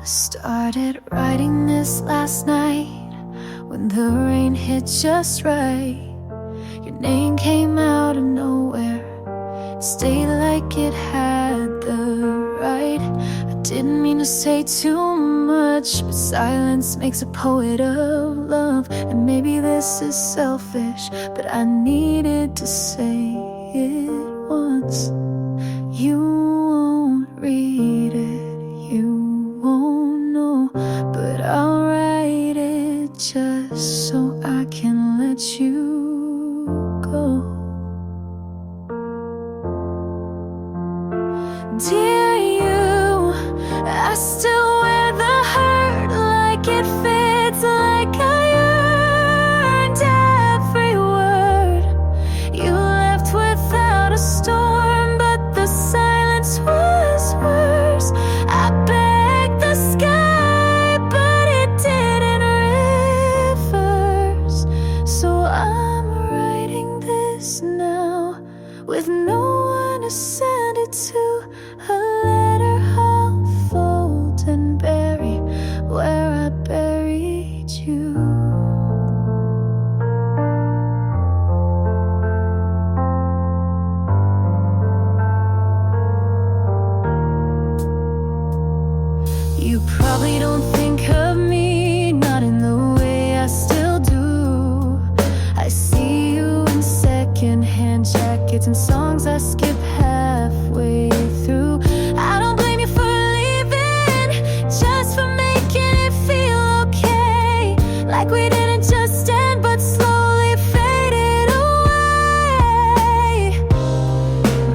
Started writing this last night when the rain hit just right. Your name came out of nowhere, it stayed like it had the right. I Didn't mean to say too much, but silence makes a poet of love. And maybe this is selfish, but I needed to say it once. You won't read it, you won't know, but I'll write it just so I can let you go. Dear you, I still wear the hurt like it fits, like I earned every word. You left without a storm, but the silence was worse. I begged the sky, but it didn't reverse. So I'm writing this now, with no one to send it to. A letter I'll fold and bury where I buried you. You probably don't think of me, not in the way I still do. I see you in secondhand jackets and songs I skip halfway through. I don't blame you for leaving, just for making it feel okay, like we didn't just end but slowly faded away.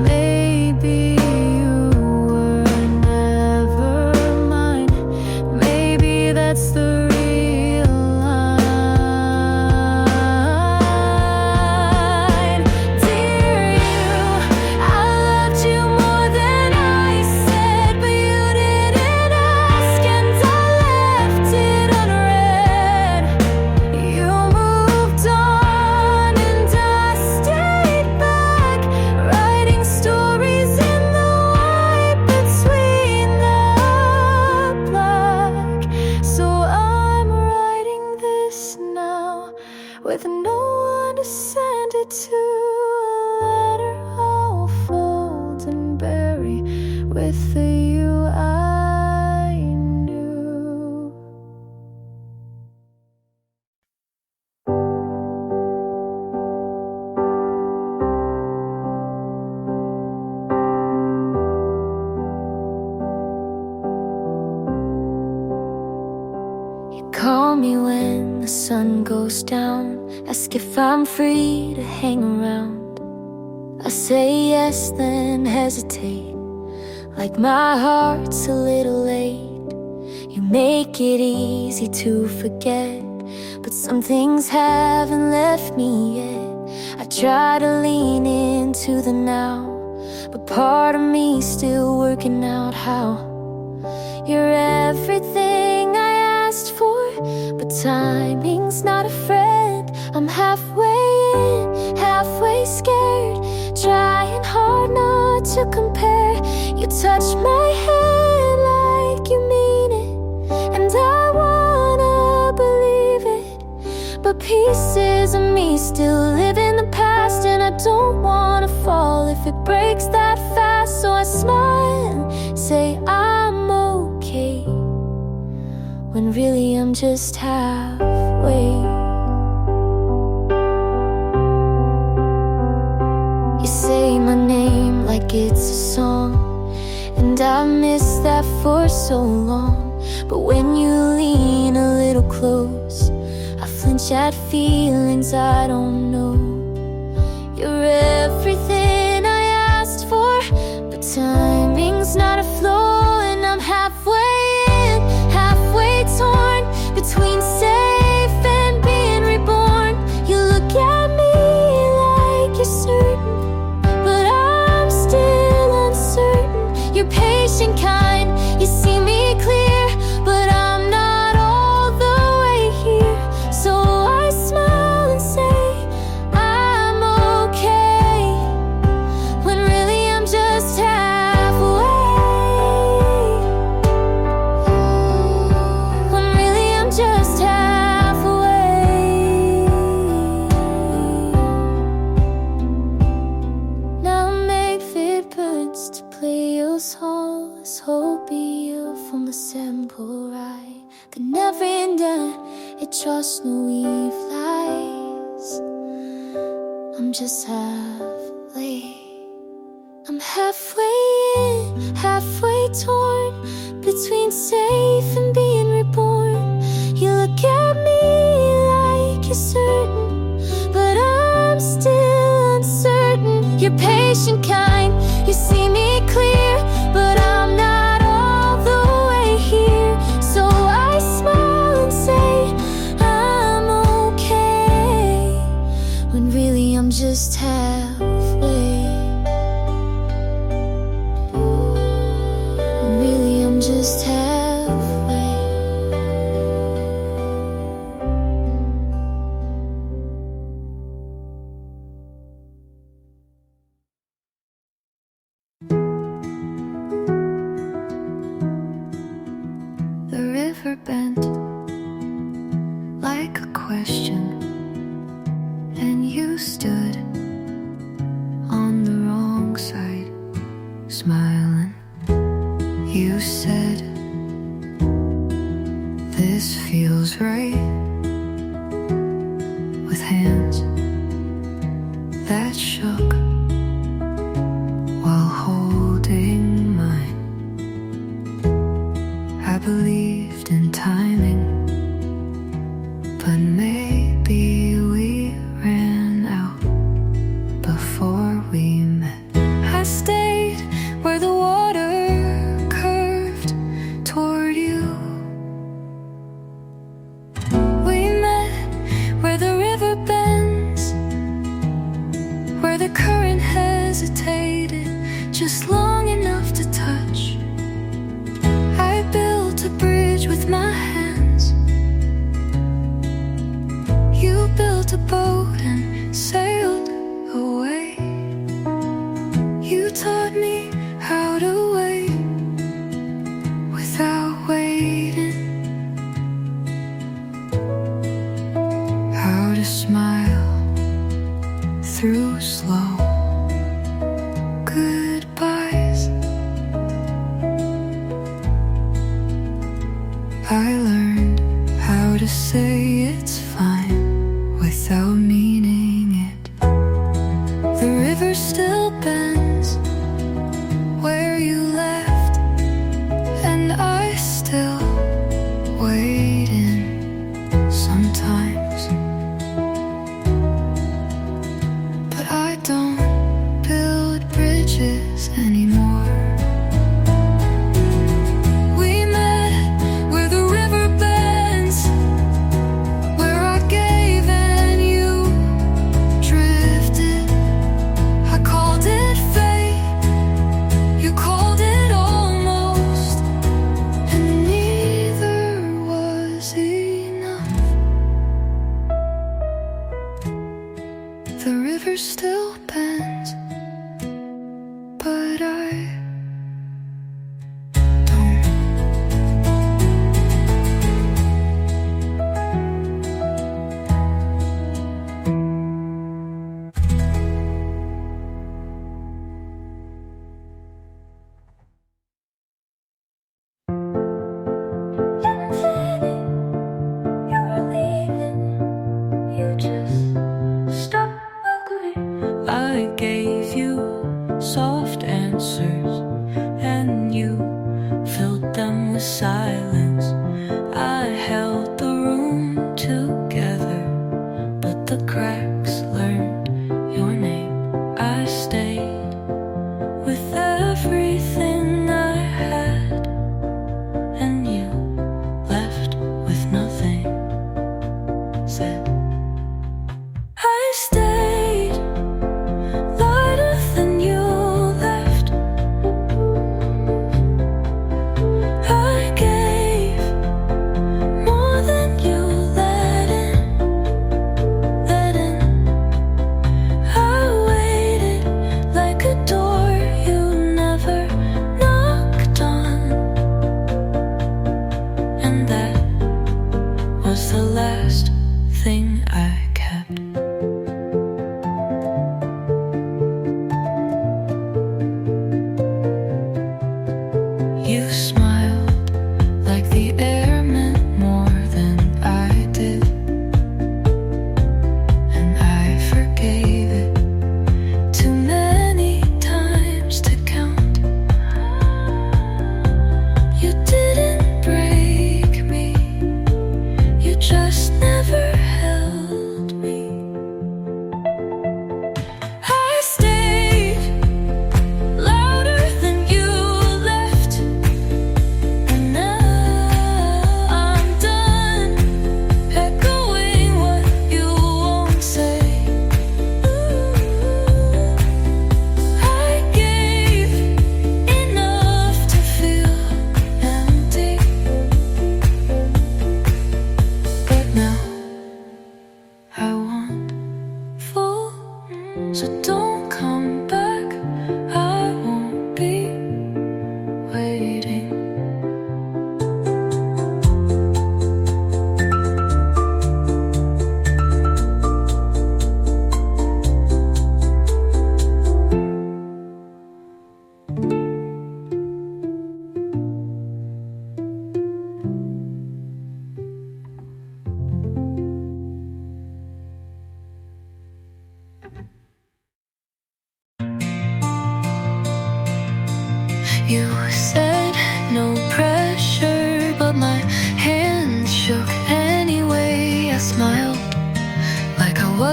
Maybe you were never mine, maybe that's the real line. Dear you, I loved you more than I said, but you didn't ask and I left it unread. You moved on and I stayed back, writing stories in the white between the black. So I'm writing this now, with no one to send it to. A letter I'll fold and bury with the you I knew. You call me when the sun goes down, ask if I'm free to hang around. I say yes, then hesitate, like my heart's a little late. You make it easy to forget, but some things haven't left me yet. I try to lean into the now, but part of me's still working out how. You're everything I asked for, but timing's not a friend. I'm halfway in, halfway scared, trying hard not to compare. You touch my hand like you mean it, and I wanna believe it, but pieces of me still live in the past, and I don't wanna fall if it breaks that fast. So I smile and say I'm okay, when really I'm just halfway. You say my name like it's a song, and I miss that for so long. But when you lean a little close, I flinch at feelings I don't know. You're everything I asked for, but timing's not a flow, and I'm halfway in, halfway torn between safe and being reborn. You look at me like you're certain, but I'm still uncertain. You're patient, kind, you see me clear, but I'm not all the way here. So I smile and say I'm okay, when really I'm just halfway. trust no evil lies. I'm just halfway. I'm halfway in, halfway torn between safe and being reborn. You look at me like you're certain, but I'm still uncertain. You're patient, kind, you see me clear, but I'm not all the way here. So I smile and say I'm okay, when really I'm just halfway. When really I'm just halfway. The river bent like a question, and you stood on the wrong side, smiling. You said, this feels right, with hands that shook while holding mine. I believed in timing, but maybe we ran out before we met. I stayed where the water curved toward you. We met where the river bends, where the current hesitated just long enough to touch. I built a bridge with my hands. You built a boat and sailed away. You taught me how to wait without waiting, how to smile through slow goodbyes. I learned how to say it's fine without meaning it. The river still bends where you left, and I still wait in sometimes. But I don't build bridges anymore. The river still bends, but I don't. You were leaving, you just stopped. I gave you soft answers, and you filled them with silence. I held the room together, but the cracks learned your name. I stayed with everything I had, and you left with nothing said. I stayed lighter than you left. I gave more than you let in, let in. I waited like a door you never knocked on, and that was the last thing I kept. You smiled like the air meant more than I did.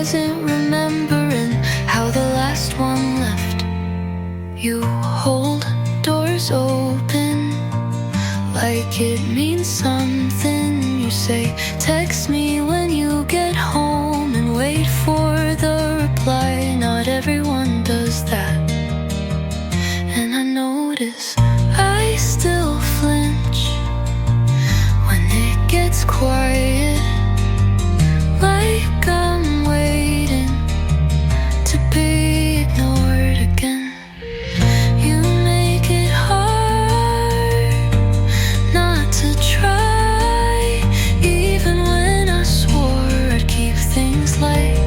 wasn't remembering how the last one left. You hold doors open like it means something. You say, text me when you get home, and wait for the reply. Not everyone does that. And I notice I still flinch when it gets quiet, like I'm waiting to be ignored again. You make it hard not to try, even when I swore I'd keep things light.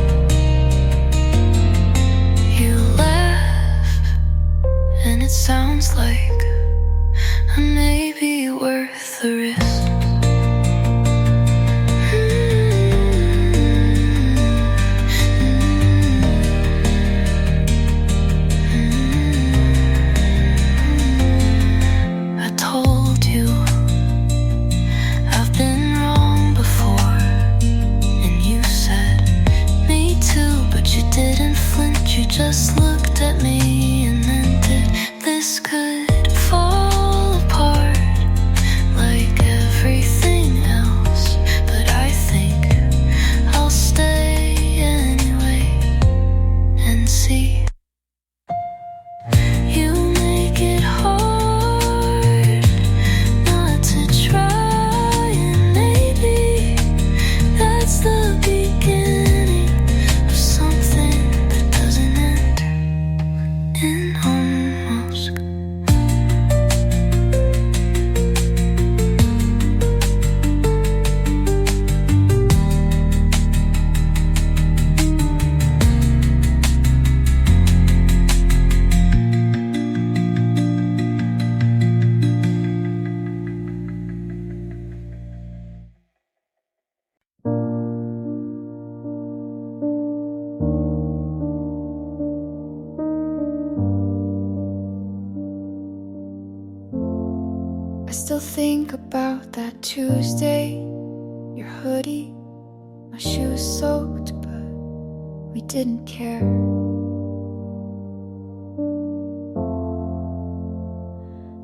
You laugh, and it sounds like I may be worth the risk. I told you I've been wrong before, and you said me too, but you didn't flinch. You just looked at me, and then did this could fall apart like everything else, but I think I'll stay anyway and see. You make it hard not to try, and maybe that's the beginning of something that doesn't end in almost. I still think about that Tuesday, your hoodie, my shoes soaked, but we didn't care.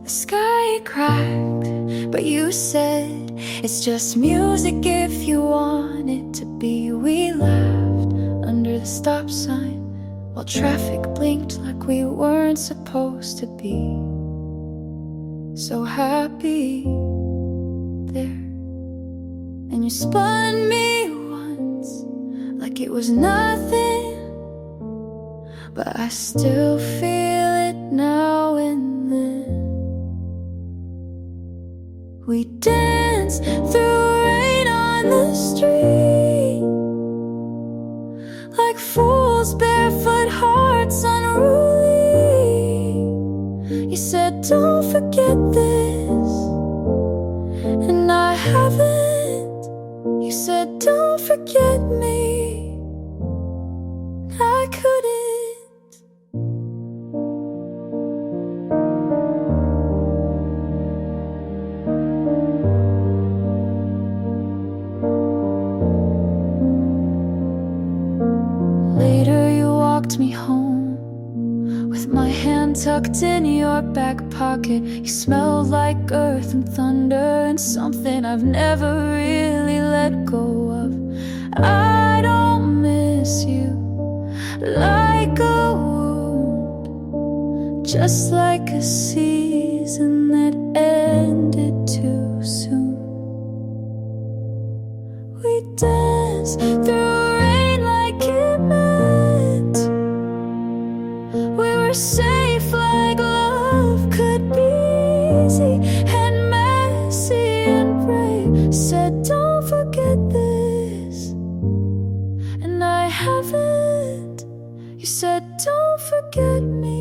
The sky cracked, but you said it's just music if you want it to be. We laughed under the stop sign while traffic blinked like we weren't supposed to be. So happy there. And you spun me once like it was nothing, but I still feel it now and then. We danced through rain on the street like fools, barefoot hearts unruly. You said, don't forget this, and I haven't. You said, don't forget me, I couldn't. Later you walked me home with my hand tucked in your back pocket. You smelled like earth and thunder, and something I've never really let go of. I don't miss you like a wound, just like a season that ended too soon. We danced through rain like it meant we were safe, like love could be easy and messy and brave. Said, don't forget this, and I haven't. You said, don't forget me,